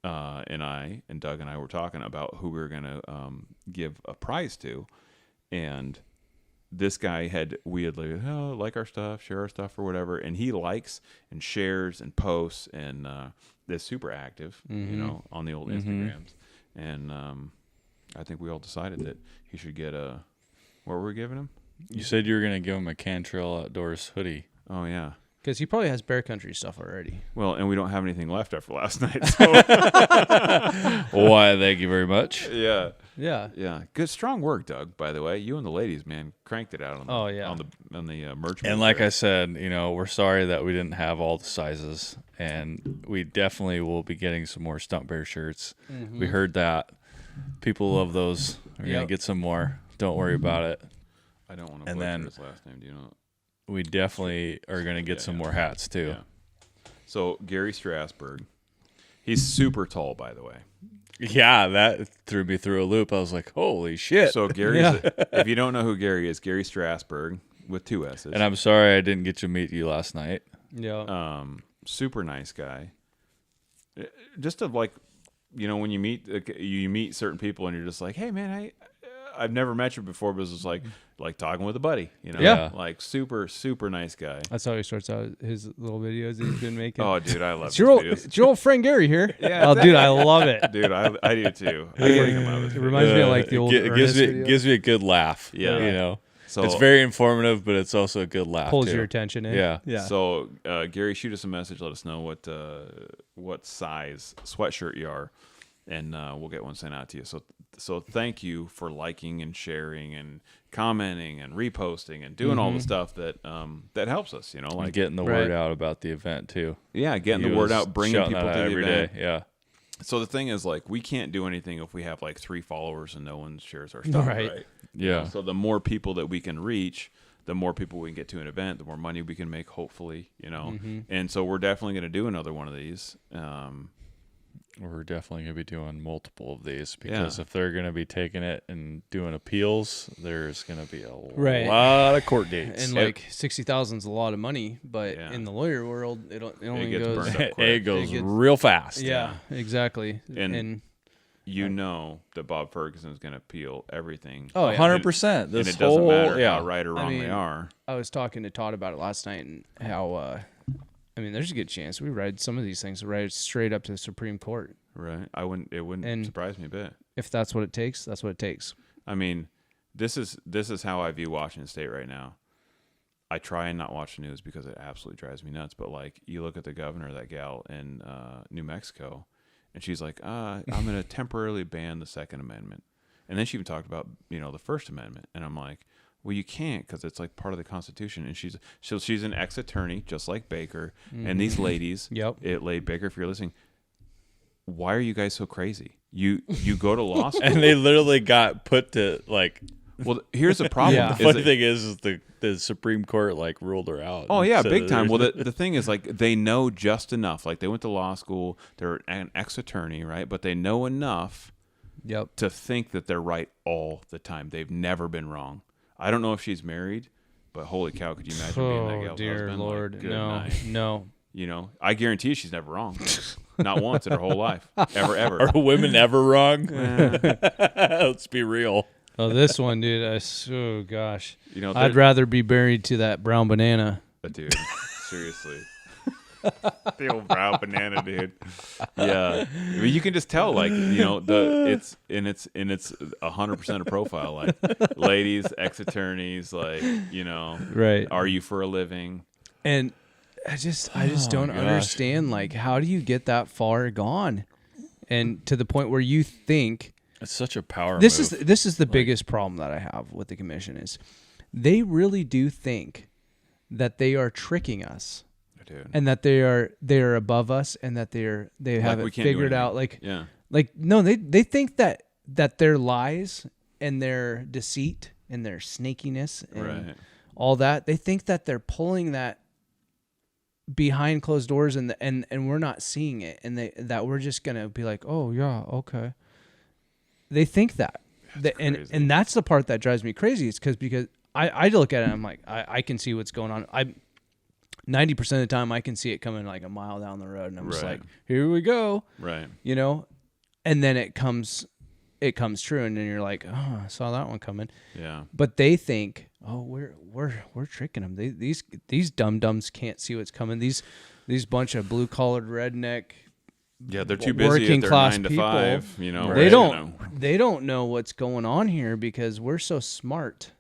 and Doug and I were talking about who we were going to give a prize to, and this guy we had like our stuff, share our stuff or whatever, and he likes and shares and posts and is super active, on the old Instagrams. And I think we all decided that he should get what were we giving him? You said you were going to give him a Cantrell Outdoors hoodie. Oh yeah. Because he probably has bear country stuff already. Well, and we don't have anything left after last night. So. Why, thank you very much. Yeah. Yeah. Good, strong work, Doug. By the way, you and the ladies, man, cranked it out on the merch. And like I said, we're sorry that we didn't have all the sizes, and we definitely will be getting some more Stump Bear shirts. Mm-hmm. We heard that. People love those. We're gonna get some more. Don't worry about it. I don't want to butcher his last name. Do you know? We definitely are gonna get some more hats too. Yeah. So Gary Strasberg, he's super tall, by the way. Yeah, that threw me through a loop. I was like, holy shit. So Gary's, if you don't know who Gary is, Gary Strasberg with 2 S's. And I'm sorry I didn't get to meet you last night. Yeah. Super nice guy. Just to when you meet certain people and you're just like, hey man, I've never met you before, but it's just like talking with a buddy, Yeah. like super, super nice guy. That's how he starts out his little videos he's been making. Oh, dude, I love it's his videos. It's your old friend Gary here. Yeah, oh, dude, I love it. Dude, I do too. I get him out of It reminds me of like the old Ernest videos. Gives me a good laugh. Yeah. So it's very informative, but it's also a good laugh. Pulls too. your attention in. Yeah. So Gary, shoot us a message. Let us know what size sweatshirt you are, and we'll get one sent out to you. So thank you for liking and sharing and commenting and reposting and doing all the stuff that helps us. Like getting the word out about the event too. Yeah, getting the word out, bringing people to the every event. day. Yeah. So the thing is, we can't do anything if we have 3 followers and no one shares our stuff, right? Yeah. So the more people that we can reach, the more people we can get to an event, the more money we can make, hopefully, And so we're definitely going to do another one of these. We're definitely going to be doing multiple of these because if they're going to be taking it and doing appeals, there's going to be a lot of court dates. And 60,000 is a lot of money, but in the lawyer world, it only gets goes. burned up quick. It goes real fast. Yeah, exactly. And that Bob Ferguson is going to appeal everything. Oh, yeah. 100%. And it doesn't matter how right or wrong they are. I was talking to Todd about it last night and how, there's a good chance we ride some of these things right straight up to the Supreme Court. Right. It wouldn't surprise me a bit. If that's what it takes, that's what it takes. This is how I view Washington State right now. I try and not watch the news because it absolutely drives me nuts. But you look at the governor, that gal in New Mexico, and she's like, I'm going to temporarily ban the Second Amendment. And then she even talked about, the First Amendment. And I'm like, well, you can't because it's part of the Constitution. And she's an ex-attorney, just like Baker. Mm-hmm. And these ladies, Baker, if you're listening, why are you guys so crazy? You go to law school. And they literally got put to Well, here's the problem. The funny thing is the Supreme Court ruled her out. Oh yeah, big time. Well, the thing is they know just enough. They went to law school. They're an ex-attorney, right? But they know enough to think that they're right all the time. They've never been wrong. I don't know if she's married, but holy cow, could you imagine being that gal's dear husband? Lord, no. No. I guarantee you she's never wrong. Not once in her whole life. Ever. Are women ever wrong? Let's be real. Oh, this one, dude. Oh, gosh. I'd rather be buried to that brown banana. Dude, seriously. The old brown banana, dude. Yeah. You can just tell, it's 100% a profile. Ladies, ex-attorneys, right. Are you for a living? And I just don't understand, how do you get that far gone? And to the point where you think it's such a power this move. This is the biggest problem that I have with the commission is they really do think that they are tricking us. Dude. And that they are above us and that they have it figured out. No, they think that their lies and their deceit and their snakiness and all that, they think that they're pulling that behind closed doors and we're not seeing it, and that we're just gonna be like, oh yeah, okay. They think that, and that's the part that drives me crazy. Is because I look at it and I'm like, I can see what's going on. 90% of the time I can see it coming like a mile down the road, and I'm just like, here we go, right? You know, and then it comes true, and then you're like, oh, I saw that one coming. Yeah. But they think, oh, we're tricking them. These dum-dums can't see what's coming. These bunch of blue-collared redneck, yeah, they're too busy working at their class 9 to people. 5, you know. They don't know what's going on here, because we're so smart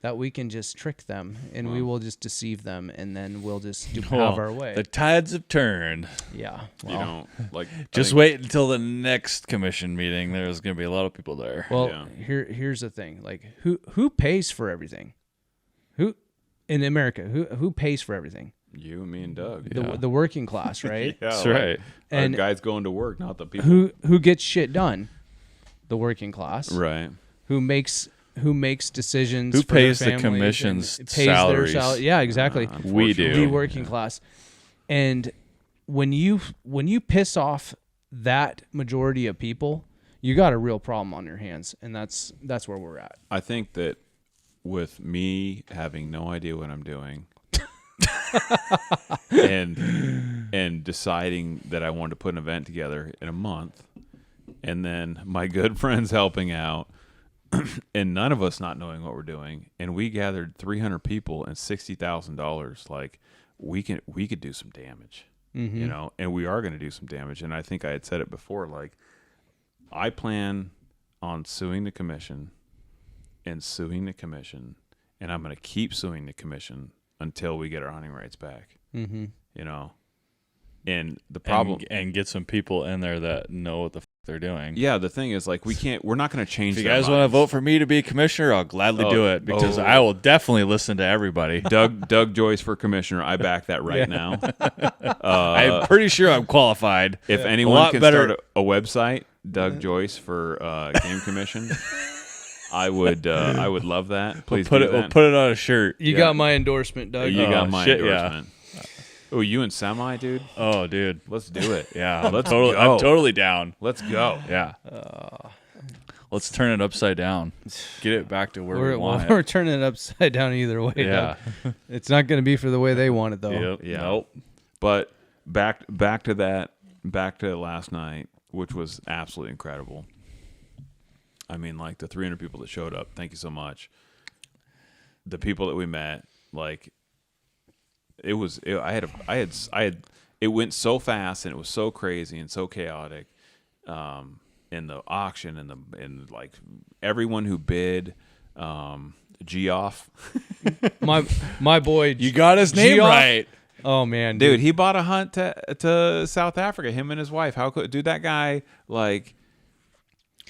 that we can just trick them, and we will just deceive them, and then we'll just have our way. The tides have turned. Yeah. You know, like, Just wait until the next commission meeting. There's going to be a lot of people there. Well, here's the thing. Like, who pays for everything? Who in America? Who pays for everything? You, me, and Doug. The working class, right? Yeah, that's like, right. And our guys going to work, not the people. Who gets shit done? The working class. Right. Who makes decisions? Who for their pays the families commissions, and pays salaries? Their yeah, exactly. We do. The working class. And when you piss off that majority of people, you got a real problem on your hands, and that's where we're at. I think that with me having no idea what I'm doing and deciding that I wanted to put an event together in a month, and then my good friends helping out, and none of us not knowing what we're doing, and we gathered 300 people and $60,000. Like, we could do some damage, you know, and we are going to do some damage. And I think I had said it before, like, I plan on suing the commission, and I'm going to keep suing the commission until we get our hunting rights back. You know, and the problem and get some people in there that know what the they're doing. Yeah, the thing is, like, we're not going to change. If you guys want to vote for me to be commissioner, I'll gladly do it, because I will definitely listen to everybody. Doug Joyce for commissioner, I back that right now. I'm pretty sure I'm qualified. If anyone can start a website, Doug Joyce for game commission, I would love that. Please we'll put it on a shirt. You got my endorsement, Doug. You got my endorsement. Oh, you and Semi, dude? Oh, dude. Let's do it. Yeah, let's go. I'm totally down. Let's go. Yeah. Let's turn it upside down. Get it back to where we want it. We're turning it upside down either way. Yeah. It's not going to be for the way they want it, though. Yep. Yeah. Nope. But back to that, back to last night, which was absolutely incredible. I mean, like, the 300 people that showed up, thank you so much. The people that we met, like, it went so fast, and it was so crazy and so chaotic. In the auction and like everyone who bid, Geoff, my boy, you got his name Geoff? right. Oh man, dude, he bought a hunt to South Africa. Him and his wife. How could, dude? That guy, like,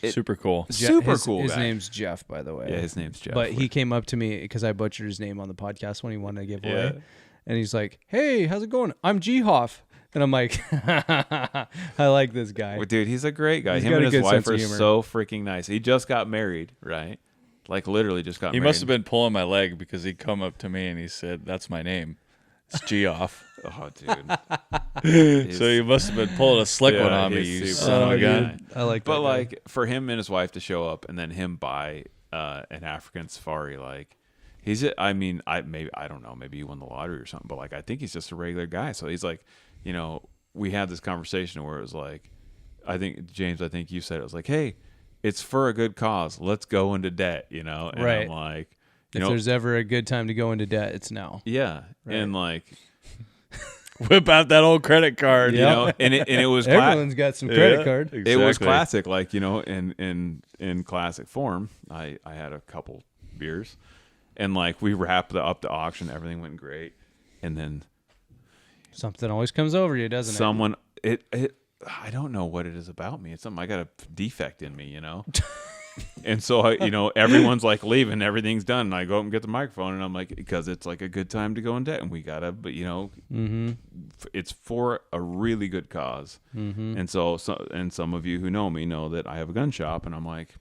super cool. Super cool His guy. name's Jeff, by the way. Yeah, his name's Jeff. But he came up to me because I butchered his name on the podcast when he wanted to give away. Yeah. And he's like, "Hey, how's it going? I'm Geoff." And I'm like, I like this guy. Well, dude, he's a great guy. He's Him got and a his good wife sense of are humor. so freaking nice. He just got married, right? Like, literally just got He married. must have been pulling my leg, because he'd come up to me and he said, "That's my name. It's Geoff." Oh, dude. So you must have been pulling a slick one on me, he's you super son of a funny gun. guy. I like that. But guy. like, for him and his wife to show up and then him buy an African safari, like, I don't know, maybe he won the lottery or something, but like, I think he's just a regular guy. So he's like, you know, we had this conversation where it was like, James, I think you said it was like, hey, it's for a good cause. Let's go into debt, you know? And Right. I'm like, if there's ever a good time to go into debt, it's now. yeah. Right. And like, Whip out that old credit card. you know, and it was Everyone's got some credit card. It was classic, like, you know, in classic form. I had a couple beers, and like, we wrapped up the auction, everything went great, and then Something always comes over you, doesn't someone I don't know what it is about me. It's something, I got a defect in me, you know. And so you know, everyone's like leaving, everything's done, and I go up and get the microphone, and I'm like, because it's like a good time to go in debt, and we gotta, but you know, it's for a really good cause. And so and some of you who know me know that I have a gun shop, and I'm like,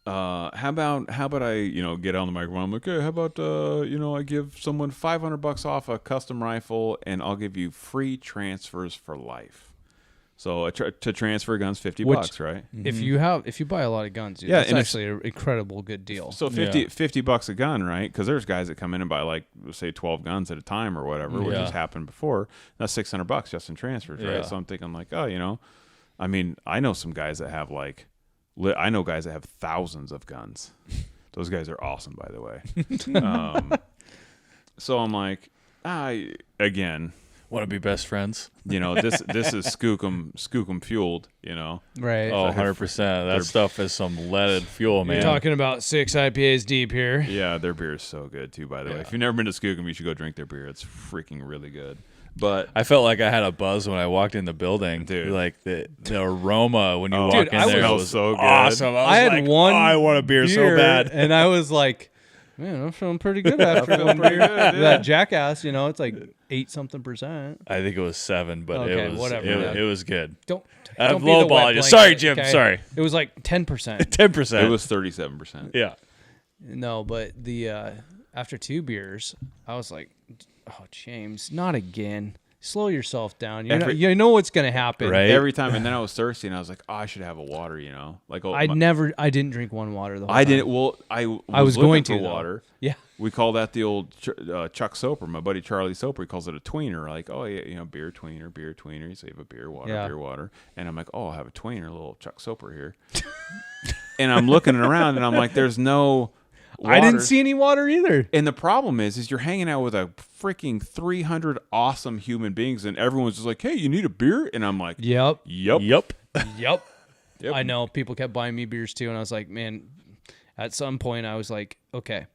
how about I, get on the microphone. I'm like, hey, how about, I give someone $500 off a custom rifle and I'll give you free transfers for life. So to transfer guns, $50, right? If you buy a lot of guns, dude, Yeah, that's and actually an incredible good deal. So $50 a gun, right? Because there's guys that come in and buy like, say, 12 guns at a time or whatever, which has happened before. That's $600 just in transfers, right? So I'm thinking like, I mean, I know some guys that have I know guys that have thousands of guns. Those guys are awesome, by the way. So I'm like, again, Want to be best friends? this is skookum fueled, Right. Oh, 100%. That stuff is some leaded fuel, man. You're talking about 6 IPAs deep here. Yeah, their beer is so good too, by the way. If you've never been to Skookum, you should go drink their beer. It's freaking really good. But I felt like I had a buzz when I walked in the building. Dude. Like the aroma when you walk Dude, in I there was was so good. awesome. I had like, one. I want a beer so bad. and I was like, man, I'm feeling pretty good after one beer. That Jackass, it's like 8-something%. I think it was 7, but Okay, it was whatever, it was good. Don't I'm be the wet lowballing you. blanket, Sorry, Jim. okay? Sorry. It was like 10%. 10%. it was 37%. Yeah. No, but the after 2 beers, I was like, oh, James, not again. Slow yourself down. You know what's going to happen. Right. Every time, and then I was thirsty, and I was like, I should have a water, Like I didn't drink one water the whole time. I didn't. Well, I was going looking to, for though. water. Yeah. We call that the old Chuck Soper. My buddy Charlie Soper, he calls it a tweener. Like, oh yeah, beer tweener. You save a beer, water. And I'm like, oh, I'll have a tweener, a little Chuck Soper here. And I'm looking around, and I'm like, there's no water. I didn't see any water either. And the problem is you're hanging out with a freaking 300 awesome human beings, and everyone's just like, hey, you need a beer? And I'm like, Yep. Yep. I know. People kept buying me beers too, and I was like, man, at some point I was like, okay,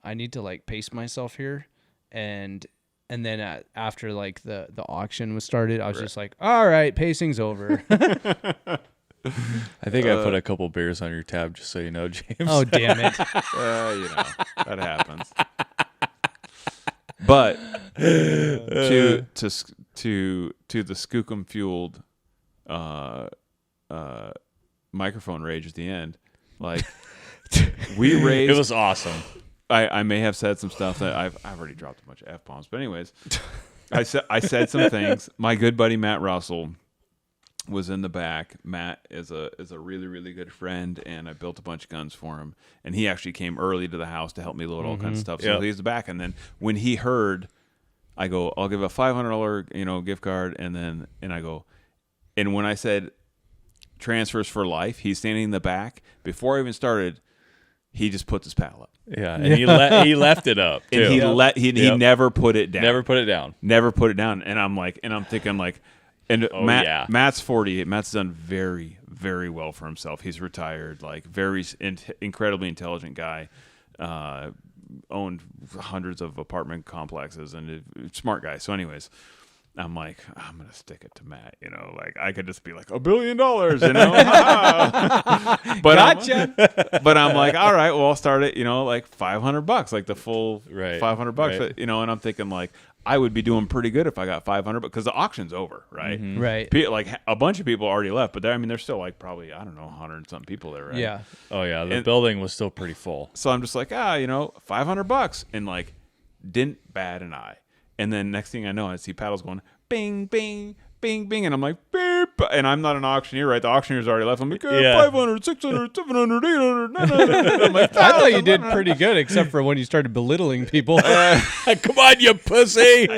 I need to like pace myself here. And then after like the auction was started, I was just like, all right, pacing's over. I think I put a couple beers on your tab just so you know, James. Oh, damn it. that happens. But to the skookum fueled microphone rage at the end, like we raised. It was awesome. I may have said some stuff that I've already dropped a bunch of F-bombs, but anyways, I said some things. My good buddy Matt Russell was in the back. Matt is a really, really good friend, and I built a bunch of guns for him. And he actually came early to the house to help me load all kinds of stuff. So he's the back. And then when he heard, I go, I'll give a $500 gift card, and I go, and when I said transfers for life, he's standing in the back. Before I even started, he just puts his paddle up. Yeah, and he left it up too. And he never put it down. Never put it down. Never put it down. And I'm thinking like, and Matt's 40. Matt's done very, very well for himself. He's retired, like very incredibly intelligent guy. Owned hundreds of apartment complexes and a smart guy. So anyways, I'm like, I'm going to stick it to Matt, like I could just be like $1 billion, but Gotcha. But I'm like, all right, well, I'll start it, like $500, like the full Right. $500, Right. and I'm thinking like, I would be doing pretty good if I got 500, because the auction's over, right? Mm-hmm. Right. Like a bunch of people already left, but there's still like probably, I don't know, 100 something people there, right? Yeah. Oh yeah, the building was still pretty full. So I'm just like, $500, and like didn't bat an eye. And then next thing I know, I see paddles going bing, bing, bing, bing, and I'm like, beep, and I'm not an auctioneer, right? The auctioneer's already left. I'm like, 500, 600, 700, 800, 900. I'm like, I thought you did pretty good, except for when you started belittling people. Come on, you pussy!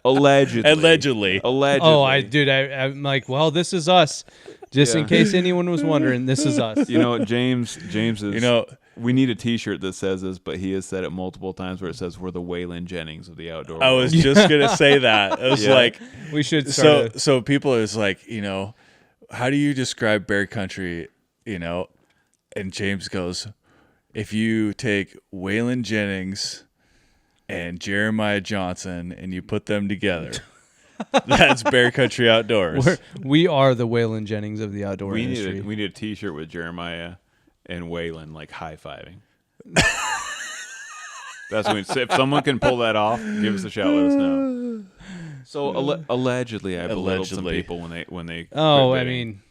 Allegedly. Oh, I'm like, well, this is us. Just in case anyone was wondering, this is us. James is. We need a T-shirt that says this, but he has said it multiple times where it says we're the Waylon Jennings of the outdoor I world. was just gonna say that. It was like We should start so people is like, how do you describe bear country? And James goes, if you take Waylon Jennings and Jeremiah Johnson and you put them together, that's bear country outdoors. we are the Waylon Jennings of the outdoor we industry. need a T-shirt with Jeremiah and Waylon like high-fiving. That's when if someone can pull that off, give us a shout. Let us know. So allegedly, I belittled some people when they. Oh, quit I bidding. mean,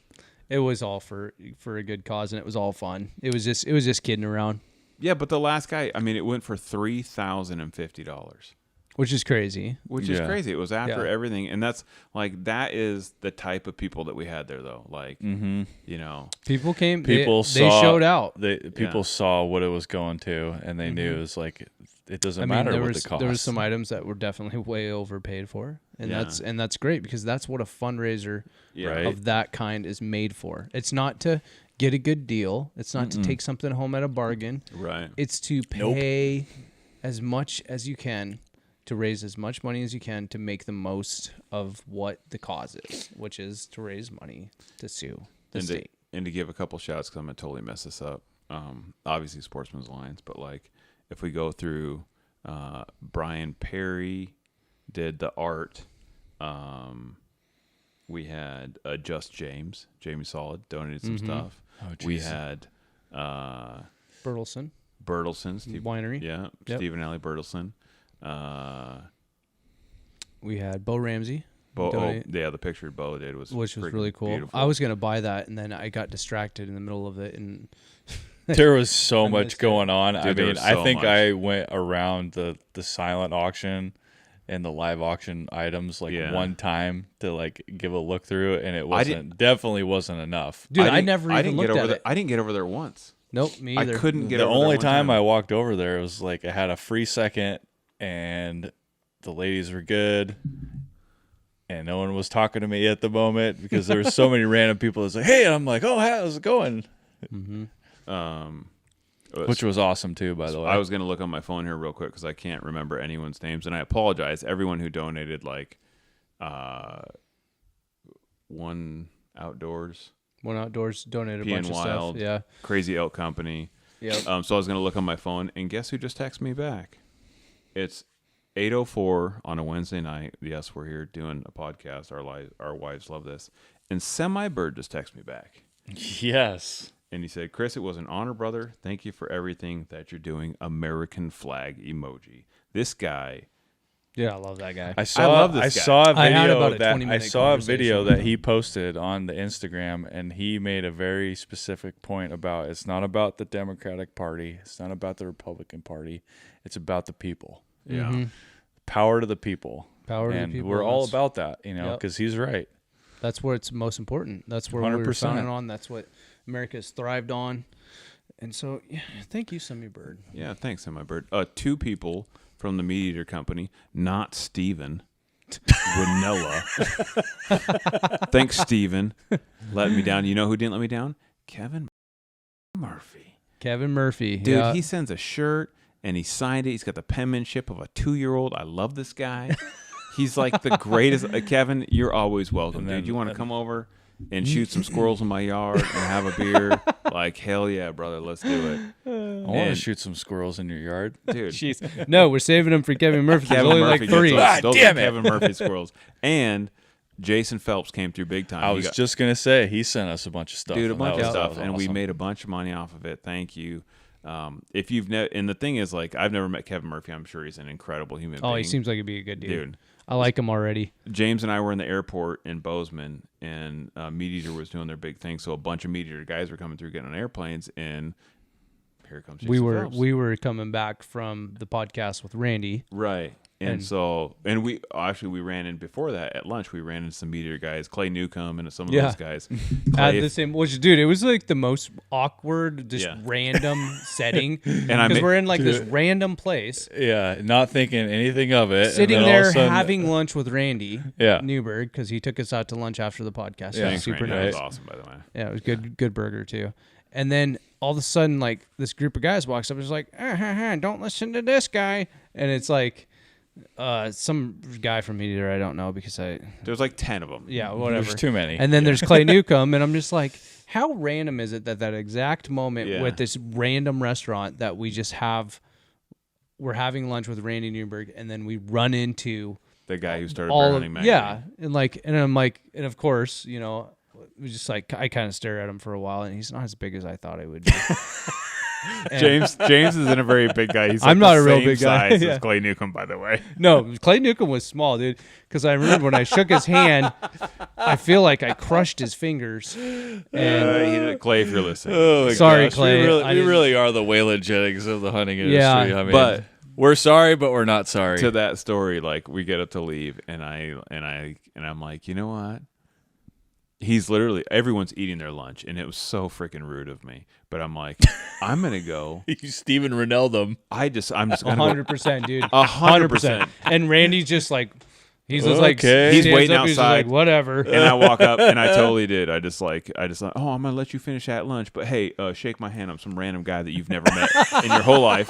It was all for a good cause, and it was all fun. It was just kidding around, Yeah, but the last guy, I mean, it went for $3,050. which is crazy. Which is Yeah. crazy. It was after Yeah. everything, and that's like that is the type of people that we had there, though. Like, you know, People came. People they showed out. People saw what it was going to, and they knew it was like it doesn't matter there what was the cost. there was some items that were definitely way overpaid for, and Yeah. that's great because that's what a fundraiser Right. of that kind is made for. It's not to get a good deal. It's not to take something home at a bargain. right? It's to pay as much as you can to raise as much money as you can to make the most of what the cause is, which is to raise money to sue the and state. To give a couple shouts because I'm gonna totally mess this up. Obviously, Sportsmen Alliance, but like if we go through, Brian Perry did the art. We had Just Jamie Solid donated some stuff. Oh, we geez. had Bertelson Bertelson, Steve, Winery. yeah, Yep. Stephen Alley Bertelson. We had Bo Ramsey, Bo, donate, the picture Bo did was which was freaking really cool. beautiful. I was gonna buy that, and then I got distracted in the middle of it, and There was so I much missed it. going on. Dude, I there mean, was I so think much. I went around the silent auction and the live auction items like Yeah. one time to like give a look through it, and it definitely wasn't enough. dude, I didn't- never I even didn't looked get over at there. it. I didn't get over there once. Nope, me either. I couldn't get The over there only one time I walked over there was like I had a free second, and the ladies were good, and no one was talking to me at the moment because there were so many random people that's like, "Hey," and I'm like, "Oh, how's it going?" Which was awesome too, by the way. I was going to look on my phone here real quick because I can't remember anyone's names, and I apologize. Everyone who donated, like, One Outdoors, One Outdoors donated a P bunch and of Wild, stuff. Yeah. Crazy Elk Company. Yep. So I was going to look on my phone, and guess who just texted me back? It's 8:04 on a Wednesday night. Yes, we're here doing a podcast. Our wives love this. And Semi Bird just texted me back. yes. And he said, "Chris, it was an honor, brother. Thank you for everything that you're doing." American flag emoji. This guy, Yeah, I love that guy. I love this I guy. saw a I had video about a that 20-minute I saw a video conversation with that he posted on the Instagram, and he made a very specific point about it's not about the Democratic Party, it's not about the Republican Party, it's about the people. yeah, Power to the people. Power to the and people, we're all that's- about that, you know, Yep. because he's right. That's where it's most important. That's where we're 100%. founded on. That's what America's thrived on. And so, yeah, thank you, Semi Bird. yeah. Thanks, Semi Bird. Two people from the Meat Eater Company, not Steven. Vanilla. Thanks, Steven. Let me down. You know who didn't let me down? Kevin Murphy. Kevin Murphy. Dude, yeah. he sends a shirt and he signed it. He's got the penmanship of a 2-year-old. I love this guy. He's like the greatest. Kevin, you're always welcome, And dude. then- You want to come over and shoot some squirrels in my yard and have a beer? Like, hell yeah, brother. Let's do I want to And- shoot some squirrels in your yard. it. Dude, Jeez. No, we're saving him for Kevin Murphy. There's Kevin only Murphy like 3. gets those. Ah, Those damn are it. Kevin Murphy squirrels. And Jason Phelps came through big time. I He was got- just going to say, he sent us a bunch of stuff. dude, a and bunch that of was- that stuff, was and we awesome. made a bunch of money off of it. Thank you. If you've and the thing is, like, I've never met Kevin Murphy. I'm sure he's an incredible human being. Oh, he seems like he'd be a good dude. dude. I like him already. James and I were in the airport in Bozeman, and Meat Eater was doing their big thing. So a bunch of Meat Eater guys were coming through, getting on airplanes, and here comes Jason We were Phelps. we were coming back from the podcast with Randy. Right. And- And we ran in before that at lunch. We ran into some Meat Eater guys, Clay Newcomb and some of Yeah. those guys. At Clay, the same, which dude, it was like the most awkward, just Yeah. random setting. And I Because ma- we're in like this random place, Yeah, not thinking anything of it. and sitting then all of a there sudden- having lunch with Randy Yeah. Newberg because he took us out to lunch after the podcast. Yeah. It was thanks, super Randy. nice. That was awesome, by the way. Yeah, it was good burger too. And then all of a sudden, like this group of guys walks up and is like, "Don't listen to this guy." And it's like some guy from Meteor I don't know because There's like 10 of them. whatever. There's too many. And then there's Clay Newcomb, and I'm just like, how random is it that exact moment Yeah. with this random restaurant that we just we're having lunch with Randy Newberg, and then we run into The guy who started all Bear of Hunting Magazine. and I'm like, and of course, you know, it was just like I kind of stare at him for a while, and he's not as big as I thought he would be. And then, all of a sudden, Yeah. Randy Newberg walks up and is like, "Don't listen to this guy." And it's like, "How random is it that exact moment with this random restaurant that we just we're having lunch with Randy Newberg, and then we run into all of James isn't a very big guy. He's I'm like not the a real same big guy. size Yeah. as Clay Newcomb, by the way. No, Clay Newcomb was small, dude. Because I remember when I shook his hand, I feel like I crushed his fingers. And Clay, if you're listening, Oh my Sorry, gosh. Clay. We I didn't- really are the Waylon Jennings of the hunting industry. Yeah. I mean, But- we're sorry, but we're not sorry. to that story, like we get up to leave, and I'm like, you know what? He's literally everyone's eating their lunch, and it was so freaking rude of me. But I'm like, I'm gonna go. You Steven Rennell them. I'm just gonna go. 100%, dude. 100%. And Randy's just like, he's just like, Okay. He's stands waiting up, he's just outside. like, whatever. And I walk up, and I totally did. I just like, oh, I'm gonna let you finish at lunch, but hey, shake my hand. I'm some random guy that you've never met in your whole life.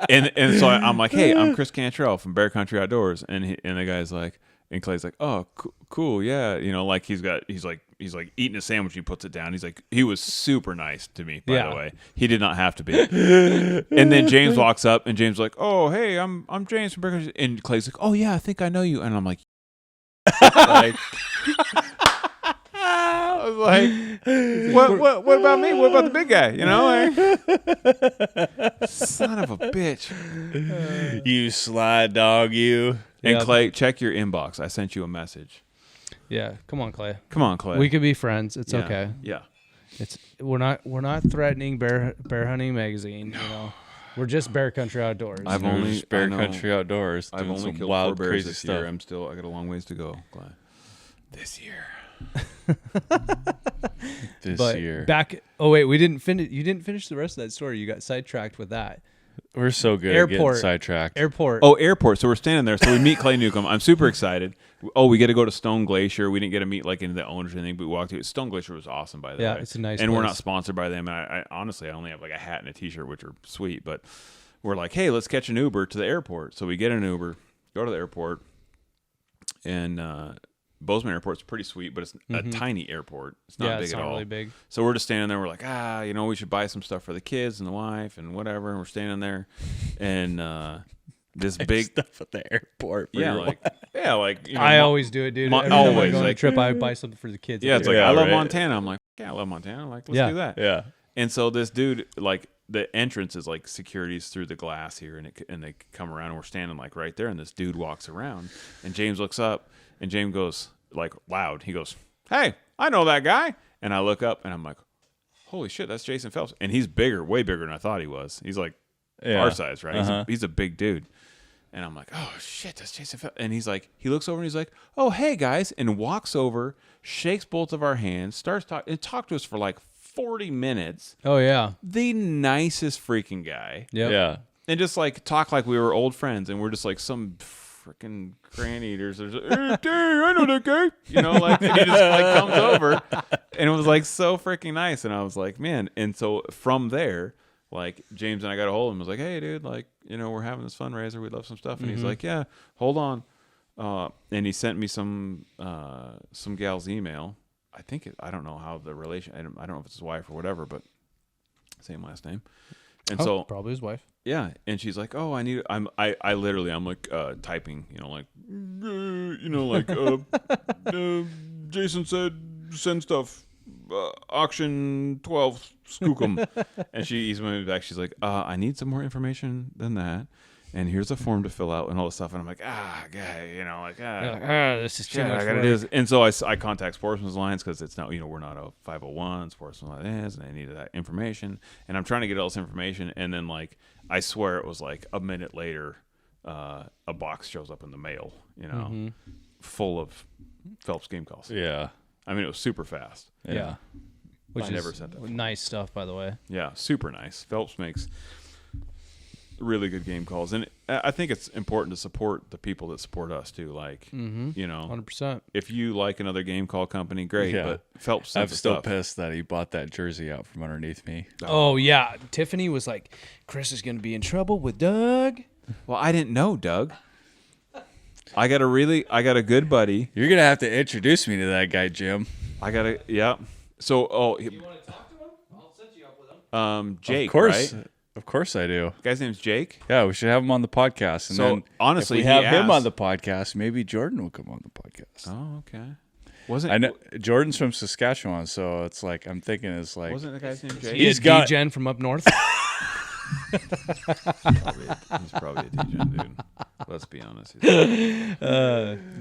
And so I'm like, hey, I'm Chris Cantrell from Bear Country Outdoors, and the guy's like, and Clay's like, oh, cool, yeah, like he's like eating a sandwich, he puts it down. He's like, he was super nice to me, by the way. He did not have to be. And then James walks up, and James is like, oh, hey, I'm James from Bear Country, and Clay's like, oh yeah, I think I know you, and I'm like, I was like, what about me? What about the big guy? Like, son of a bitch. You slide dog, you. And Yeah. Clay, check your inbox. I sent you a message. Yeah, come on, Clay. Come on, Clay. We could be friends. It's Yeah. okay. Yeah. We're not threatening bear hunting magazine. We're just Bear Country Outdoors. I've We're only- just Bear I know. Country Outdoors. I've doing only some killed wild, 4 bears crazy this stuff. year. I got a long ways to go, Clay. This year. This but year. back. Oh wait, we didn't finish. You didn't finish the rest of that story. You got sidetracked with that. We're so good at Airport. getting sidetracked. Airport. Oh, airport. So we're standing there. So we meet Clay Newcomb. I'm super excited. Oh, we get to go to Stone Glacier. We didn't get to meet like into the owners or anything, but we walked through. Stone Glacier was awesome, by the Yeah, way. it's a nice And we're place. not sponsored by them. And I honestly, I only have like a hat and a T-shirt, which are sweet. But we're like, hey, let's catch an Uber to the airport. So we get an Uber, go to the airport, and Bozeman Airport's pretty sweet, but it's a tiny airport. It's not big it's at not all. really big. So we're just standing there. We're like, we should buy some stuff for the kids and the wife and whatever. And we're standing there, and this big, stuff at the airport. for yeah, your like, yeah, like I always do it, dude. Every time I always, go on a like- trip, I buy something for the kids. yeah, it's like Yeah, I love right. Montana. I'm like, yeah, I love Montana. I'm like, let's Yeah. do that. Yeah. And so this dude, like, the entrance is like security's through the glass here, and they come around, and we're standing like right there, and this dude walks around, and James looks up, and James goes like loud. He goes, "Hey, I know that guy." And I look up, and I'm like, "Holy shit, that's Jason Phelps!" And he's bigger, way bigger than I thought he was. He's like Yeah. our size, right? Uh-huh. He's a big dude. And I'm like, "Oh shit, that's Jason Phelps!" And he's like, he looks over and he's like, "Oh hey guys," and walks over, shakes both of our hands, starts talking, and talked to us for like 40 minutes. Oh yeah. The nicest freaking guy. Yep. Yeah. And just like talk like we were old friends, and we're just like some freaking cran eaters. There's hey, dang, I know that guy. Like, and he just like comes over, and it was like so freaking nice. And I was like, man. And so from there, like James and I got a hold of him. I was like, hey, dude, like, we're having this fundraiser. We'd love some stuff. And he's like, yeah, hold on. And he sent me some gal's email. I don't know how the relation. I don't know if it's his wife or whatever, but same last name. And so probably his wife. yeah, and she's like, "Oh, I'm like typing, Jason said send stuff, auction 12 skookum," and she emailed me back. She's like, "I need some more information than that, and here's a form to fill out and all this stuff." And I'm like, This is too shit, much I gotta work. do this. And so I contact Sportsmen Alliance because it's not, we're not a 501. Sportsmen Alliance, and I needed that information. And I'm trying to get all this information, and then like I swear it was like a minute later, a box shows up in the mail, full of Phelps game calls. Yeah. I mean, it was super fast. Yeah. Which I is never sent that. nice stuff, by the way. Yeah, super nice. Phelps makes really good game calls, and I think it's important to support the people that support us too. Like, 100%. if you like another game call company, great. Yeah. But Phelps, I'm sends still stuff. pissed that he bought that jersey out from underneath me. Oh yeah, Tiffany was like, "Chris is gonna be in trouble with Doug." Well, I didn't know, Doug. I got a good buddy. You're going to have to introduce me to that guy, Jim. Yeah. So, want to talk to him? I'll set you up with him. Jake, Of course. right? Of course I do. Guy's name's Jake. Yeah, we should have him on the podcast. And So, then honestly, if we he have him asked- on the podcast, maybe Jordan will come on the podcast. Oh, okay. I know Jordan's from Saskatchewan, so it's like I'm thinking it's like Wasn't the guy's name Jay? He's got- Gen from up north. He's probably a DJ dude. Let's be honest.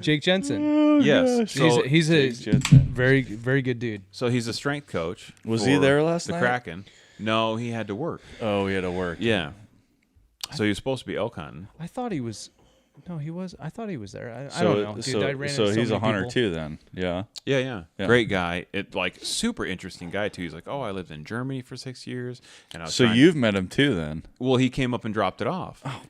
Jake Jensen. Yes. So He's a Jake's Jensen. very, very good dude. So he's a strength coach. Was he for there last the night? Kraken. No, he had to work. Oh, he had to work. Yeah. So he was supposed to be elk hunting. I thought he was. No, he was. I thought he was there. I So, don't know. Dude, so, I ran so into so he's a many hunter people. too, then. Yeah. Yeah. Yeah. Great guy. It like super interesting guy too. He's like, oh, I lived in Germany for 6 years, and I was So trying- you've met him too, then. well, he came up and dropped it off. Oh,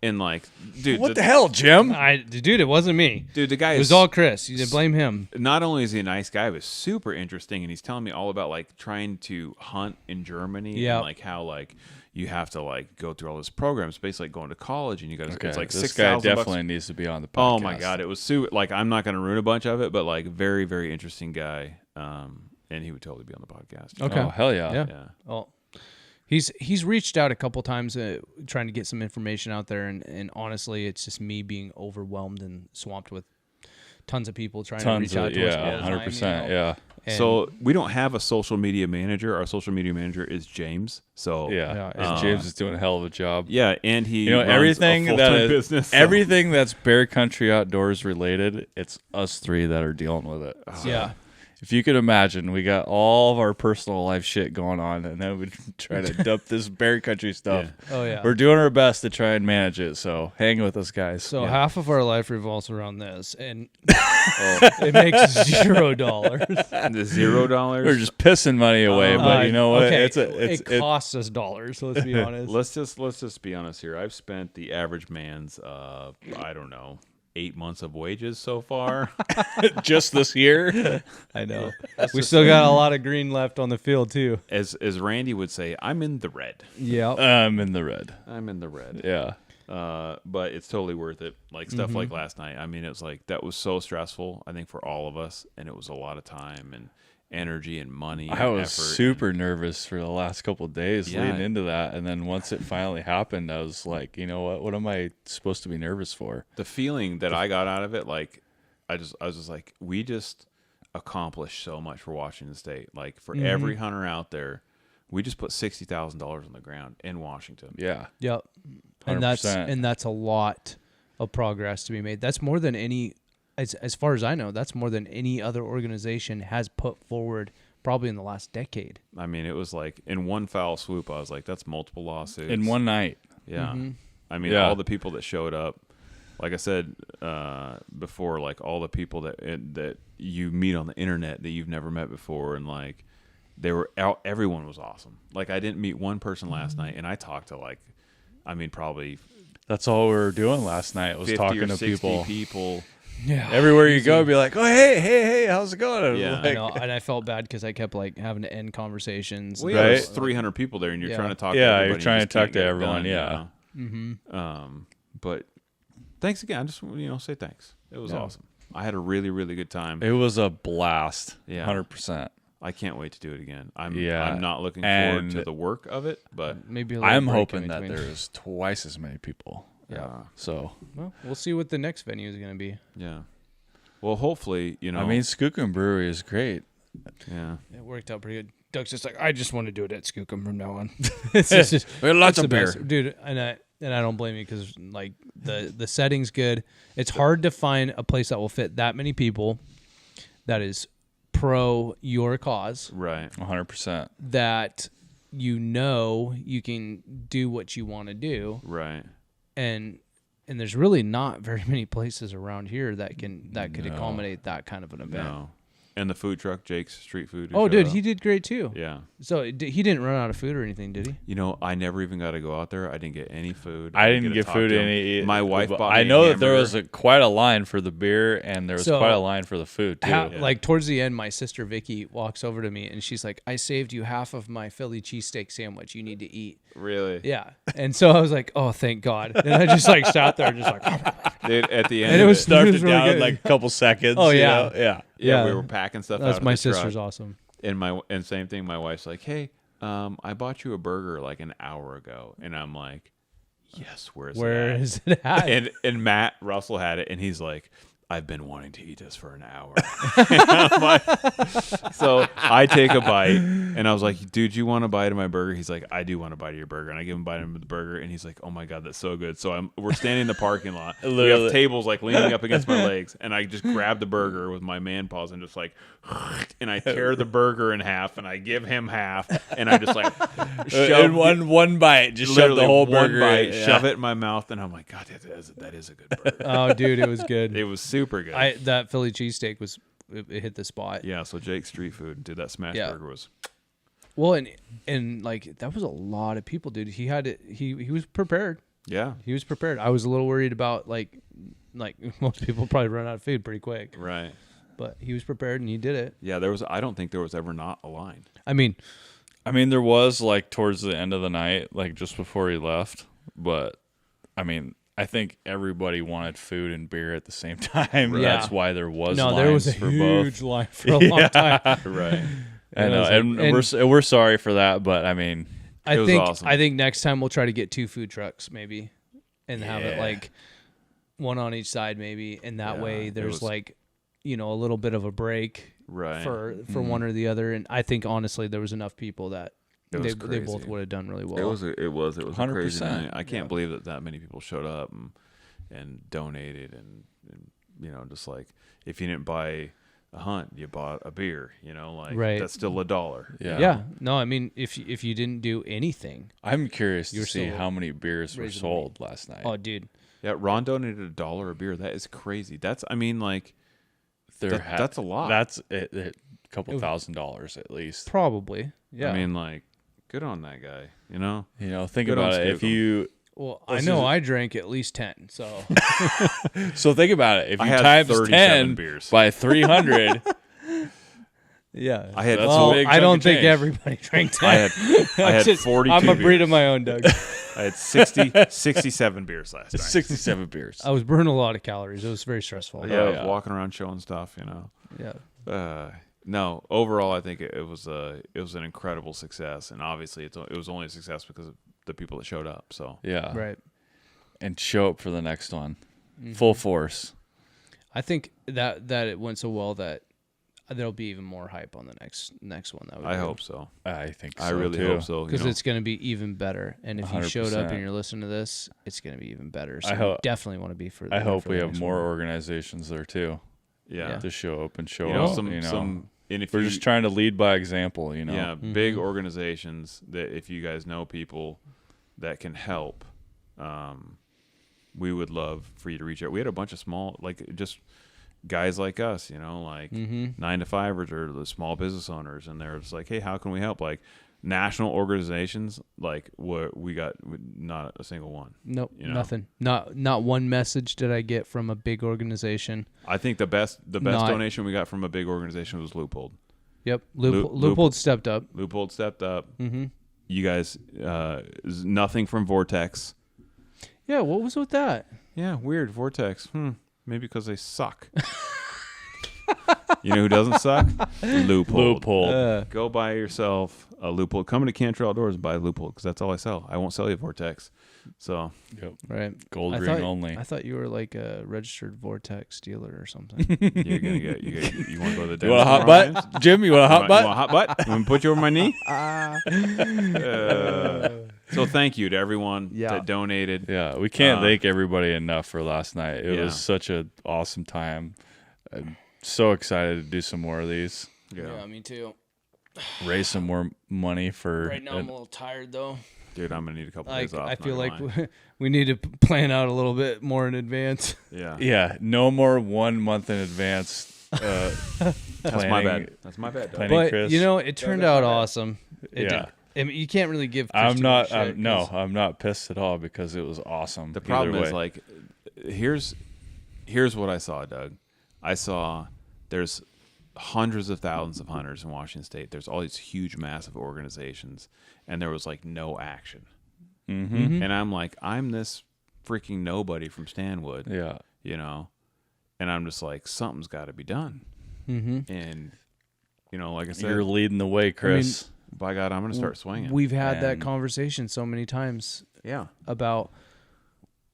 and like, dude, What the hell, Jim? Dude, it wasn't me. dude, the guy It is was all Chris. You did blame him. not only is he a nice guy, but super interesting, and he's telling me all about like trying to hunt in Germany, Yeah. and like how like you have to like go through all this programs, basically like going to college, and you got to Okay, it's like this guy $6,000. definitely needs to be on the podcast. Oh my god, it was super. Like I'm not going to ruin a bunch of it, but like very very interesting guy, and he would totally be on the podcast. Okay. Oh hell yeah. Yeah. Yeah. Well, he's reached out a couple times trying to get some information out there, and honestly, it's just me being overwhelmed and swamped with tons of people trying to reach out to us all the time. 100%. you know? Yeah. And- So we don't have a social media manager. Our social media manager is James. So Yeah. Yeah, James is doing a hell of a job. yeah, and he You know, runs everything a that full-time is business. So. everything that's Bear Country Outdoors related, it's us three that are dealing with it. So yeah. if you could imagine, we got all of our personal life shit going on, and then we try to dump this Bear Country stuff. Yeah. Oh yeah. We're doing our best to try and manage it. So hang with us, guys. So half of our life revolves around this, and it makes $0. The $0. we're just pissing money away, but you know what? Okay, It's it costs us dollars. Let's be honest. Let's just be honest here. I've spent the average man's I don't know 8 months of wages so far. just this year. I know. We still got a lot of green left on the field too. As Randy would say, I'm in the red. Yeah. I'm in the red. I'm in the red. Yeah. But it's totally worth it. Like stuff like last night. I mean, it was like that was so stressful. I think for all of us, and it was a lot of time and energy and money. I and was effort super nervous for the last couple of days Yeah. leading into that, and then once it finally happened, I was like, you know what? What am I supposed to be nervous for? the feeling that I got out of it, like I was just like, we just accomplished so much for Washington State. Like for every hunter out there, we just put $60,000 on the ground in Washington. Yeah. Yep. 100%. And that's a lot of progress to be made. That's more than any, as far as I know, that's more than any other organization has put forward probably in the last decade. I mean, it was like in one foul swoop. I was like, that's multiple lawsuits In one night. Yeah. I mean, Yeah. all the people that showed up, like I said before, like all the people that you meet on the internet that you've never met before, and like they were out. Everyone was awesome. Like I didn't meet one person last night, and I talked to like, I mean, probably That's all we were doing last night was 50 talking or to 60 people. Yeah. Everywhere you go, be like, oh, hey, how's it going? And Yeah. I like, know, and I felt bad because I kept like having to end conversations. Well, Right. there's 300 people there, and you're Yeah. trying to talk. to Yeah, everybody, you're and trying you to just talk can't to get it everyone, done, you yeah. know? But thanks again. I just say thanks. It was awesome. I had a really really good time. it was a blast. Yeah. 100%. I can't wait to do it again. I'm not looking And forward to the work of it, but Maybe a little I'm break hoping in that between. there's twice as many people. Yeah. So, Well, we'll see what the next venue is going to be. yeah. Well, hopefully, I mean, Skookum Brewery is great. yeah. It worked out pretty good. Doug's just like, I just want to do it at Skookum from now on. It's just We had lots it's of the beer. best. Dude. And I don't blame you because like the setting's good. It's hard to find a place that will fit that many people. That is pro your cause. Right. 100%. That you can do what you want to do, Right. and there's really not very many places around here that could accommodate that kind of an event. No. And the food truck, Jake's Street Food. who Oh, showed dude, up. he did great too. Yeah. So he didn't run out of food or anything, did he? You know, I never even got to go out there. I didn't get any food. I didn't get to get talk food to him. any. My wife bought me I a know that there hamburger. was quite a line for the beer, and there was So, quite a line for the food too. Like towards the end, my sister Vicky walks over to me and she's like, "I saved you half of my Philly cheesesteak sandwich. You need to eat." Really? Yeah, and so I was like, "Oh, thank God!" And I just like sat there, just like, Dude, at the end, And it of was it, Starved It it was really down in good. like a couple seconds. Oh, you yeah. know? Yeah. yeah, we yeah. were packing stuff "That's out of my the truck. sister's awesome." And same thing. My wife's like, "Hey, I bought you a burger like an hour ago," and I'm like, "Yes, where is Where it at?" is it at? And Matt Russell had it, and he's like, I've been wanting to eat this for an hour. So I take a bite, and I was like, dude, you want a bite of my burger? He's like, I do want a bite of your burger. And I give him a bite of the burger, and he's like, oh my God, that's so good. So we're standing in the parking lot. We have tables like leaning up against my legs, and I just grab the burger with my man paws and just like, and I tear the burger in half, and I give him half, and I just like shove one bite, just shove the whole burger, bite, shove it in my mouth, and I'm like, God, that is a good burger. Oh, dude, it was good. It was super good. That Philly cheesesteak was it hit the spot. Yeah, so Jake's Street Food did that smash burger was. Well, and like that was a lot of people, dude. He had it. He was prepared. Yeah, he was prepared. I was a little worried about like most people probably run out of food pretty quick. Right. But he was prepared and he did it. Yeah, I don't think there was ever not a line. I mean, there was like towards the end of the night, like just before he left. But I mean, I think everybody wanted food and beer at the same time. Yeah. That's why there was there was a for huge both. line for a long time. Right. I know, and we're sorry for that, but I mean, I was think awesome. I think next time we'll try to get 2 food trucks maybe, and have it like one on each side maybe, and that way there's like, a little bit of a break right for one or the other. And I think honestly there was enough people that they both would have done really well. It was a 100%. crazy night. I can't believe that many people showed up and donated and just like if you didn't buy a hunt, you bought a beer. Right. That's still $1. Yeah. No, I mean if you didn't do anything, I'm curious to You're see still how many beers were raising sold last night. oh dude, Yeah, Ron donated $1 a beer. That is crazy. That's that's a lot. That's a couple $1,000 at least. probably. Yeah. I mean, like, good on that guy. Think Good on about it. Skagel. well, I know I drank at least 10. So So think about it. If I you had times 37 10 beers. by 300, yeah. I had That's well, a big I chunk don't of think change. everybody drank 10. I had 42 I'm a beers. breed of my own, Doug. I had 67 beers last night. 67 beers. I was burning a lot of calories. It was very stressful. Yeah, I was yeah. walking around showing stuff, Yeah. No, overall, I think it was an incredible success, and obviously it was only a success because of the people that showed up. So Yeah. Right. And show up for the next one. Full force. I think that it went so well that there'll be even more hype on the next one. I hope so. I think so. I really too. hope so. because it's going to be even better. And if you showed up 100%. and you're listening to this, it's going to be even better. So I you hope- definitely want to be for. I hope for we the have next more one. organizations there too yeah. to show up and show You know, up. and if We're you, just trying to lead by example. yeah, big organizations that if you guys know people that can help, we would love for you to reach out. We had a bunch of small, like just guys like us, like 9-to-5ers or the small business owners, and they're just like, hey, how can we help? Like national organizations, like we got not a single one. Nope, you know? nothing. Not one message did I get from a big organization. I think the best Not- donation we got from a big organization was Loophole. Yep, Loophole- Loophole stepped up. Loophole stepped up. Mm-hmm. You guys, nothing from Vortex. Yeah, what was with that? Yeah, weird. Vortex. Maybe because they suck. You know who doesn't suck? Loophole. Go buy yourself a Loophole. Come into Cantrell Outdoors and buy a Loophole because that's all I sell. I won't sell you a Vortex. So Yep. Right. Gold I ring thought- only. I thought you were like a registered Vortex dealer or something. you're gonna get you want to go to the You want a hot dentist tomorrow, butt, Jim? You want a hot You butt? want a hot butt? I'm gonna put you over my knee. So thank you to everyone that donated. Yeah, we can't thank everybody enough for last night. It Yeah. was such an awesome time. I'm so excited to do some more of these. Yeah. me too. Raise some more money for. Right now I'm a little tired though. Dude, I'm gonna need a couple Like days off. I not feel gonna like lie. we need to plan out a little bit more in advance. Yeah. Yeah, no more 1 month in advance. That's my bad. That's my bad. Dog. Planning. But Chris. it turned out awesome. It Yeah. did. I mean, you can't really give. Chris I'm too not. much shit, No, 'cause- I'm not pissed at all because it was awesome. The problem Either is way. like, here's what I saw, Doug. I saw there's hundreds of thousands of hunters in Washington State. There's all these huge, massive organizations, and there was like no action. Mm-hmm. And I'm like, I'm this freaking nobody from Stanwood, Yeah. and I'm just like, something's got to be done. Mm-hmm. And like I said, You're leading the way, Chris. by God, I'm going to start swinging. We've had that And- conversation so many times Yeah. about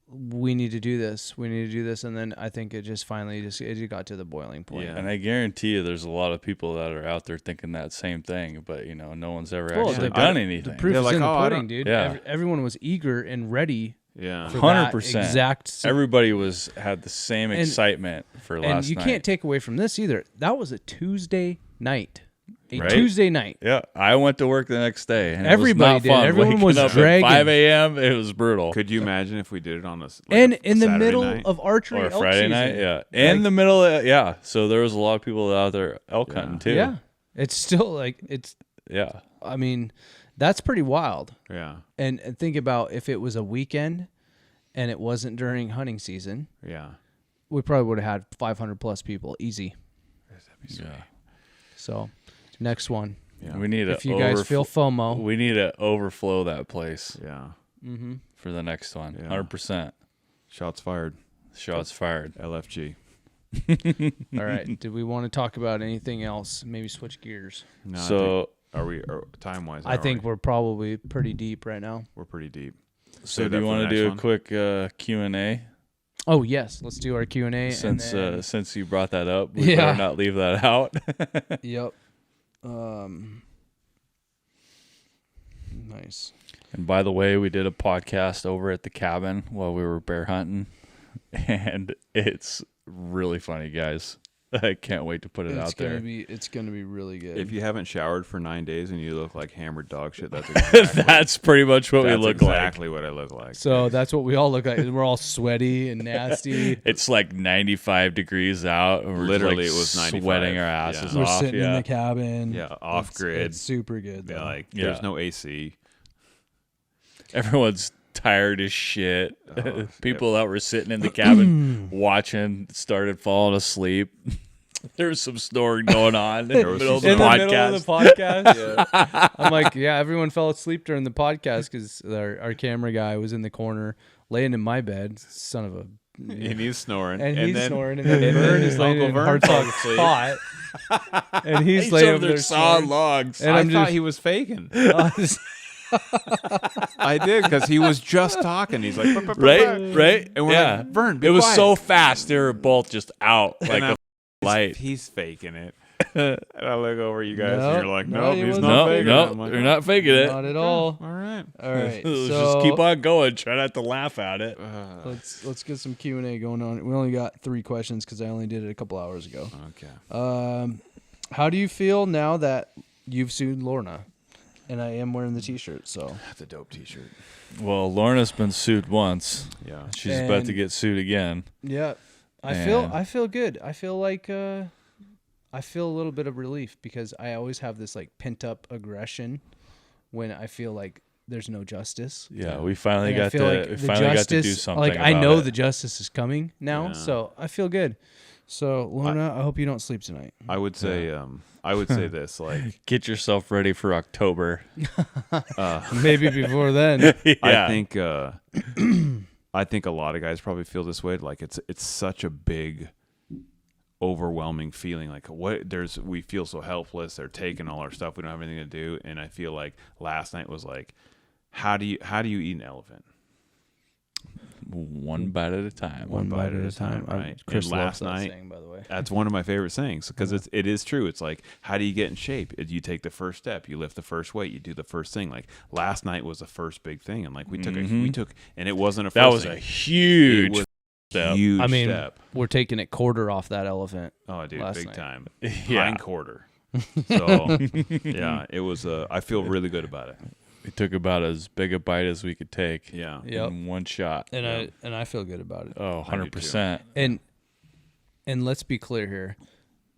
we need to do this. And then I think it just finally it got to the boiling point. Yeah. And I guarantee you there's a lot of people that are out there thinking that same thing, but no one's ever Well, actually the- done anything. The proof Yeah, is like, in the oh, I pudding, don't- dude. Yeah. Everyone was eager and ready Yeah. for that 100%. exact. Everybody had the same excitement for last and you night. can't take away from this either. That was a Tuesday night. Right? Tuesday night. Yeah, I went to work the next day. And Everybody it was did. not fun. Everyone Waking was up dragging. at 5 a.m. It was brutal. Could you imagine if we did it on a And a in the Saturday middle night? of archery Or elk Friday season. night, yeah. In the middle, yeah. So there was a lot of people out there elk hunting too. Yeah. It's still like Yeah. I mean, that's pretty wild. Yeah. And think about if it was a weekend and it wasn't during hunting season, Yeah. we probably would have had 500 plus people easy. Yeah. So, next one. Yeah. We need If you guys feel FOMO, we need to overflow that place Yeah. for the next one. Yeah. 100%. Shots fired. Shots fired. LFG. all right. Did we want to talk about anything else? Maybe switch gears. No, So are we time wise? I think we're probably pretty deep right now. we're pretty deep. So Save do that you for the want to next do one? a quick Q&A? Oh yes, let's do our Q&A. Since you brought that up, we Yeah. better not leave that out. Yep. Nice. And by the way, we did a podcast over at the cabin while we were bear hunting, and it's really funny, guys. I can't wait to put it out there. It's gonna be really good. If you haven't showered for 9 days and you look like hammered dog shit, that's exactly, That's pretty much what we that's look like. exactly what I look like. So that's what we all look like. We're all sweaty and nasty. It's like 95 degrees out. And we're Literally, just, it was 95. sweating our asses Yeah. We're off. sitting in Yeah. the cabin. Yeah, off grid. It's super good. Though. Yeah, like Yeah. there's no AC. Everyone's tired as shit. Oh, People that were sitting in the cabin watching started falling asleep. There was some snoring going on in the was middle of some the in the podcast. middle of the podcast. Yeah. I'm like, yeah, everyone fell asleep during the podcast because our camera guy was in the corner laying in my bed. Son of a. And he's snoring. And he's then, snoring, and then Vern is laying Uncle in Vern Hartog's falls asleep. spot, and he's He's laying over over there there sawing snoring. logs. And I I'm thought just, he was faking. I did because he was just talking. He's like, Right? And we're yeah. like, Vern, be it was quiet. so fast. They were both just out like I'm- a light. He's faking it. And I look over you guys, No, and you're like, no, no, he he's wasn't not No, faking it. no, I'm like, they're not faking it. not at all. all right. All right, Let's so just keep on going. Try not to laugh at it. let's get some Q&A going on. We only got 3 questions because I only did it a couple hours ago. Okay. How do you feel now that you've sued Lorna? And I am wearing the T-shirt, so That's a dope T-shirt. Well, Lorna's been sued once. Yeah. She's about to And- get sued again. yeah. I feel good. I feel like I feel a little bit of relief because I always have this like pent up aggression when I feel like there's no justice. Yeah, we finally And I got feel to like the finally got to do justice- something. Like I about know it. the justice is coming now, Yeah. so I feel good. So Lorna, I hope you don't sleep tonight. I would say, this, like, Get yourself ready for October. Maybe before then. Yeah. I think a lot of guys probably feel this way. Like it's such a big, overwhelming feeling. Like we feel so helpless. They're taking all our stuff. We don't have anything to do. And I feel like last night was like, how do you eat an elephant? One bite at a time. One bite at a time. right? Chris And loves last that night, saying, by the way. that's one of my favorite sayings because it is true. It's like, how do you get in shape? You take the first step, you lift the first weight, you do the first thing. Like last night was the first big thing, and like we took, and it wasn't a. That first was thing. a huge It was step. huge I mean, step. we're taking it quarter off that elephant. Oh, dude, last big night. time. Yeah. Hind quarter. So yeah, it was. I feel really good about it. We took about as big a bite as we could take. Yeah. Yep. In one shot. And I feel good about it. Oh, I do too. 100%. And let's be clear here.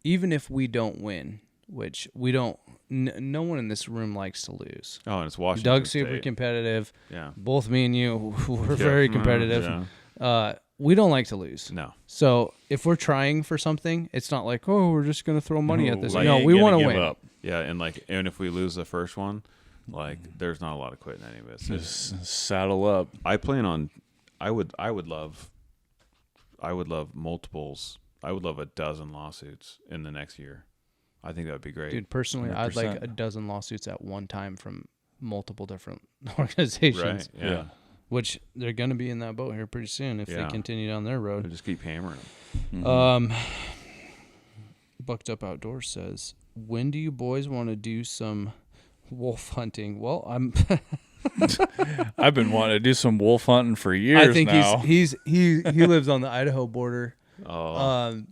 Even if we don't win, which we don't, no one in this room likes to lose. Oh, and it's Washington Doug's super State. competitive. Yeah. Both me and you, we're very competitive. Yeah. We don't like to lose. No. So if we're trying for something, it's not like, oh, we're just going to throw money at this. Like, No, ain't we gonna want to give win. up. Yeah, and if we lose the first one, like there's not a lot of quitting any of this. Just saddle up. I plan on. I would love multiples. I would love a dozen lawsuits in the next year. I think that would be great. Dude, personally, I'd like 100%. a dozen lawsuits at one time from multiple different organizations. Right? Yeah. which they're going to be in that boat here pretty soon if they continue down their road. They just keep hammering them. Mm-hmm. Bucked Up Outdoors says, when do you boys want to do some wolf hunting? Well, I've been wanting to do some wolf hunting for years now. I think he lives on the Idaho border. Oh.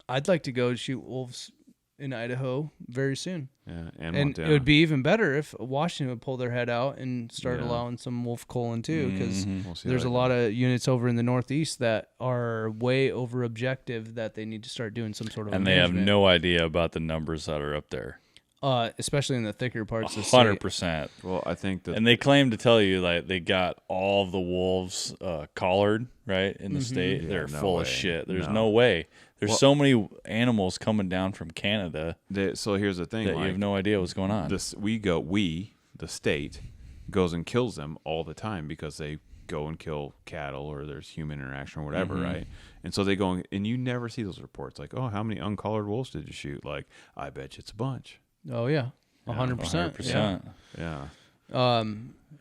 I'd like to go shoot wolves in Idaho very soon. Yeah, And Montana. it would be even better if Washington would pull their head out and start allowing some wolf culling too, because We'll see there's how a that lot of units over in the Northeast that are way over objective that they need to start doing some sort of And they have management. no idea about the numbers that are up there. Especially in the thicker parts of the state. 100%. Well, I think that And they claim to tell you like they got all of the wolves collared right in the state. Yeah, They're no full way. of shit. There's No. no way. There's Well- so many animals coming down from Canada so here's the thing. that you have no idea what's going on. the state, goes and kills them all the time because they go and kill cattle or there's human interaction or whatever, right? And so they go and you never see those reports like, oh, how many uncollared wolves did you shoot? Like, I bet you it's a bunch. Oh yeah, 100%. 100%. Yeah.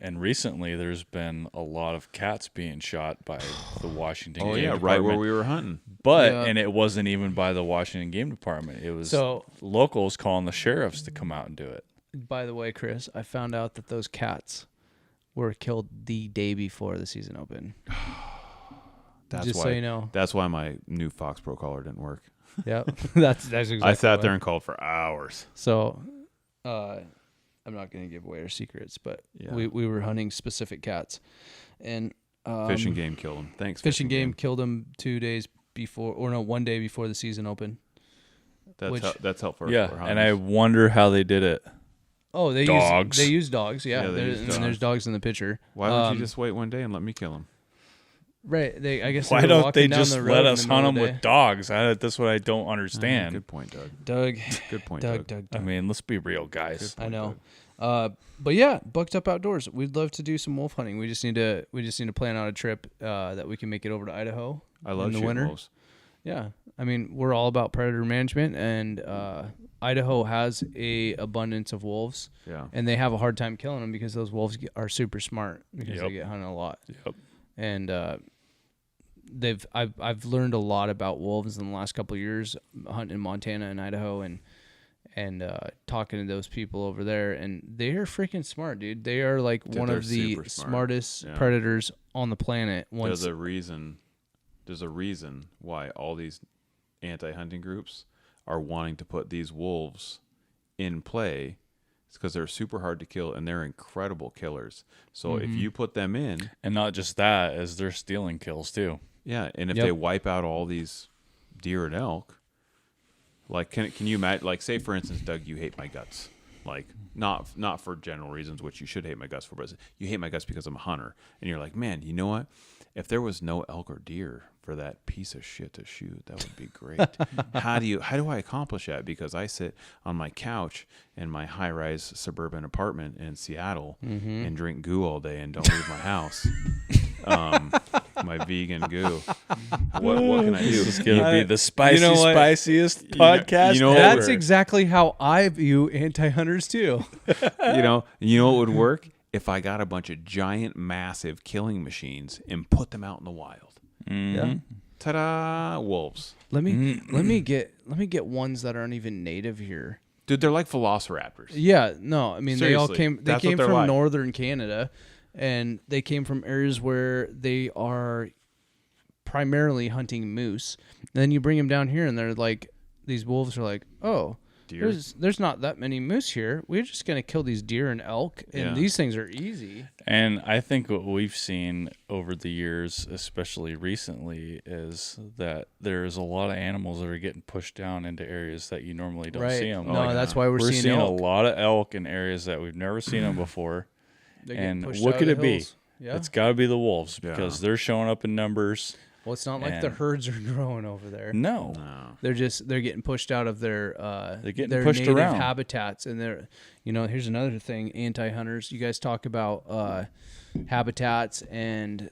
And recently, there's been a lot of cats being shot by the Washington Oh Game yeah, Department. right where we were hunting. But Yeah. and it wasn't even by the Washington Game Department. It was So- locals calling the sheriffs to come out and do it. By the way, Chris, I found out that those cats were killed the day before the season opened. That's Just why, so you know. That's why my new Fox Pro collar didn't work. Yeah, that's exactly. I sat why. there and called for hours. So, I'm not going to give away our secrets, but Yeah. we were hunting specific cats, and Fish and Game killed him. Thanks. Fish and Game killed them 2 days before, or no, 1 day before the season opened. That's helpful. Yeah, for and I hunters. wonder how they did it. Oh, they Dogs. use dogs. Yeah, Yeah, they use and there's dogs in the picture. Why don't you just wait one day and let me kill him? Right? I guess. Why they were don't walking they down just the road let in us the hunt middle them of the with dogs? That's what I don't understand. Good point, Doug. day. Doug. Good point, Doug. Doug. I mean, let's be real, guys. I know. But yeah, Bucked Up Outdoors. We'd love to do some wolf hunting. We just need to plan out a trip that we can make it over to Idaho. I love in the shooting winter. wolves. Yeah, I mean we're all about predator management, and Idaho has a abundance of wolves, Yeah. and they have a hard time killing them because those wolves are super smart because Yep. they get hunted a lot. Yep. And I've learned a lot about wolves in the last couple of years hunting in Montana and Idaho, and talking to those people over there, and they are freaking smart, dude. They are like Dude, one they're of the super smart. smartest Yeah. predators on the planet. There's a reason why all these anti-hunting groups are wanting to put these wolves in play. It's because they're super hard to kill and they're incredible killers. So if you put them in, And not just that, as they're stealing kills too. yeah, and if Yep. they wipe out all these deer and elk, like can you imagine? Like, say for instance, Doug, you hate my guts. Like not for general reasons, which you should hate my guts for, but you hate my guts because I'm a hunter, and you're like, man, you know what? If there was no elk or deer for that piece of shit to shoot, that would be great. How do I accomplish that? Because I sit on my couch in my high-rise suburban apartment in Seattle and drink goo all day and don't leave my house. My vegan goo. What can I do? This is gonna be the spiciest what? podcast. you know what? ever. That's exactly how I view anti-hunters too. You know what would work? If I got a bunch of giant, massive killing machines and put them out in the wild. Yeah. Ta-da! Wolves. Let me get ones that aren't even native here. Dude, they're like velociraptors. Yeah, no, I mean Seriously, they that's came what they're from like. northern Canada, and they came from areas where they are primarily hunting moose. And then you bring them down here, and they're like, these wolves are like, oh, Deer. there's not that many moose here. We're just gonna kill these deer and elk, and Yeah. these things are easy. And I think what we've seen over the years, especially recently, is that there's a lot of animals that are getting pushed down into areas that you normally don't see them. No, that's why we're seeing seeing elk. a lot of elk in areas that we've never seen them before. They're getting And pushed what out could of it the be? hills. Yeah. It's got to be the wolves because they're showing up in numbers. Well, it's not like the and- herds are growing over there. No. They're getting pushed out of their They're getting their pushed native around. habitats, and they're here's another thing, anti-hunters. You guys talk about habitats and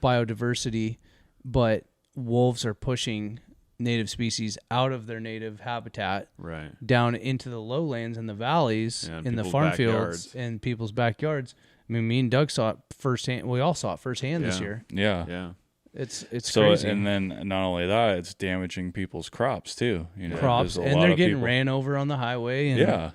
biodiversity, but wolves are pushing native species out of their native habitat Right. down into the lowlands and the valleys Yeah, and in the people's farm backyards. fields and people's backyards, mean, me and Doug saw it firsthand. We all saw it firsthand this Yeah. year. Yeah. Yeah. It's So crazy. and then not only that, it's damaging people's crops too. You know, Crops, there's a and lot they're of getting people- ran over on the highway. And Yeah.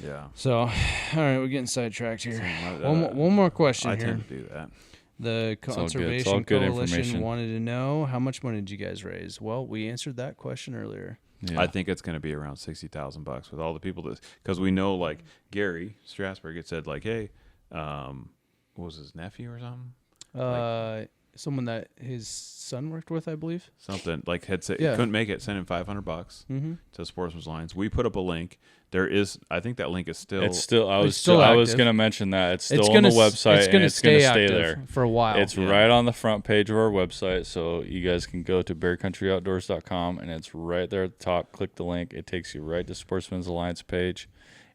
Yeah. So, all right, we're getting sidetracked here. So, One more question I here. tend to do that. The all good. It's all Conservation good Coalition information. wanted to know, how much money did you guys raise? Well, we answered that question earlier. Yeah. I think it's going to be around $60,000 with all the people that, because we know like Gary Strasburg had said like, hey, what was his nephew or something? Someone that his son worked with, I believe. Something like had said Yeah. couldn't make it, send him $500 Mm-hmm. to Sportsmen Alliance. We put up a link. There is, I think that link is still. It's still. I It's was. still I was active. going to mention that it's still It's on gonna the website. It's going to and it's stay gonna active there for a while. It's right on the front page of our website, so you guys can go to bearcountryoutdoors.com, and it's right there at the top. Click the link; it takes you right to Sportsmen's Alliance page,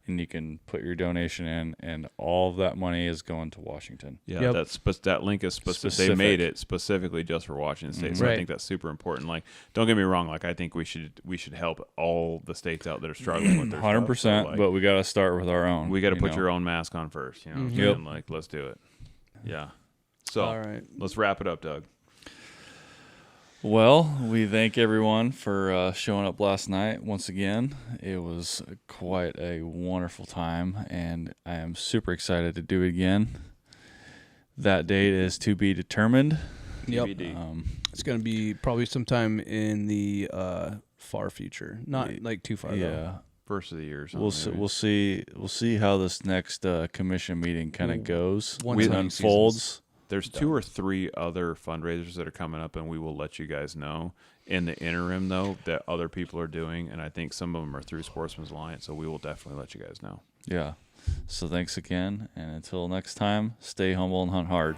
and you can put your donation in, and all of that money is going to Washington. Yeah, Yep. that link is specific. They Specific. made it specifically just for Washington State, so I Right. think that's super important. Like, don't get me wrong. Like, I think we should help all the states out that are struggling with their 100%, stuff. So, like, but we got to start with our own. we got to you put know? your own mask on first. You know, what I'm Yep. saying? Like, let's do it. Yeah. So All right. let's wrap it up, Doug. Well, we thank everyone for showing up last night once again. It was quite a wonderful time, and I am super excited to do it again. That date is to be determined. Yep. TBD. It's going to be probably sometime in the far future, not like too far. Yeah, Though. First of the year. Or we'll something, see. We'll see how this next commission meeting kind of goes. Once It the unfolds. There's 2 or 3 other fundraisers that are coming up, and we will let you guys know. In the interim, though, that other people are doing, and I think some of them are through Sportsmen's Alliance, so we will definitely let you guys know. Yeah. So thanks again, and until next time, stay humble and hunt hard.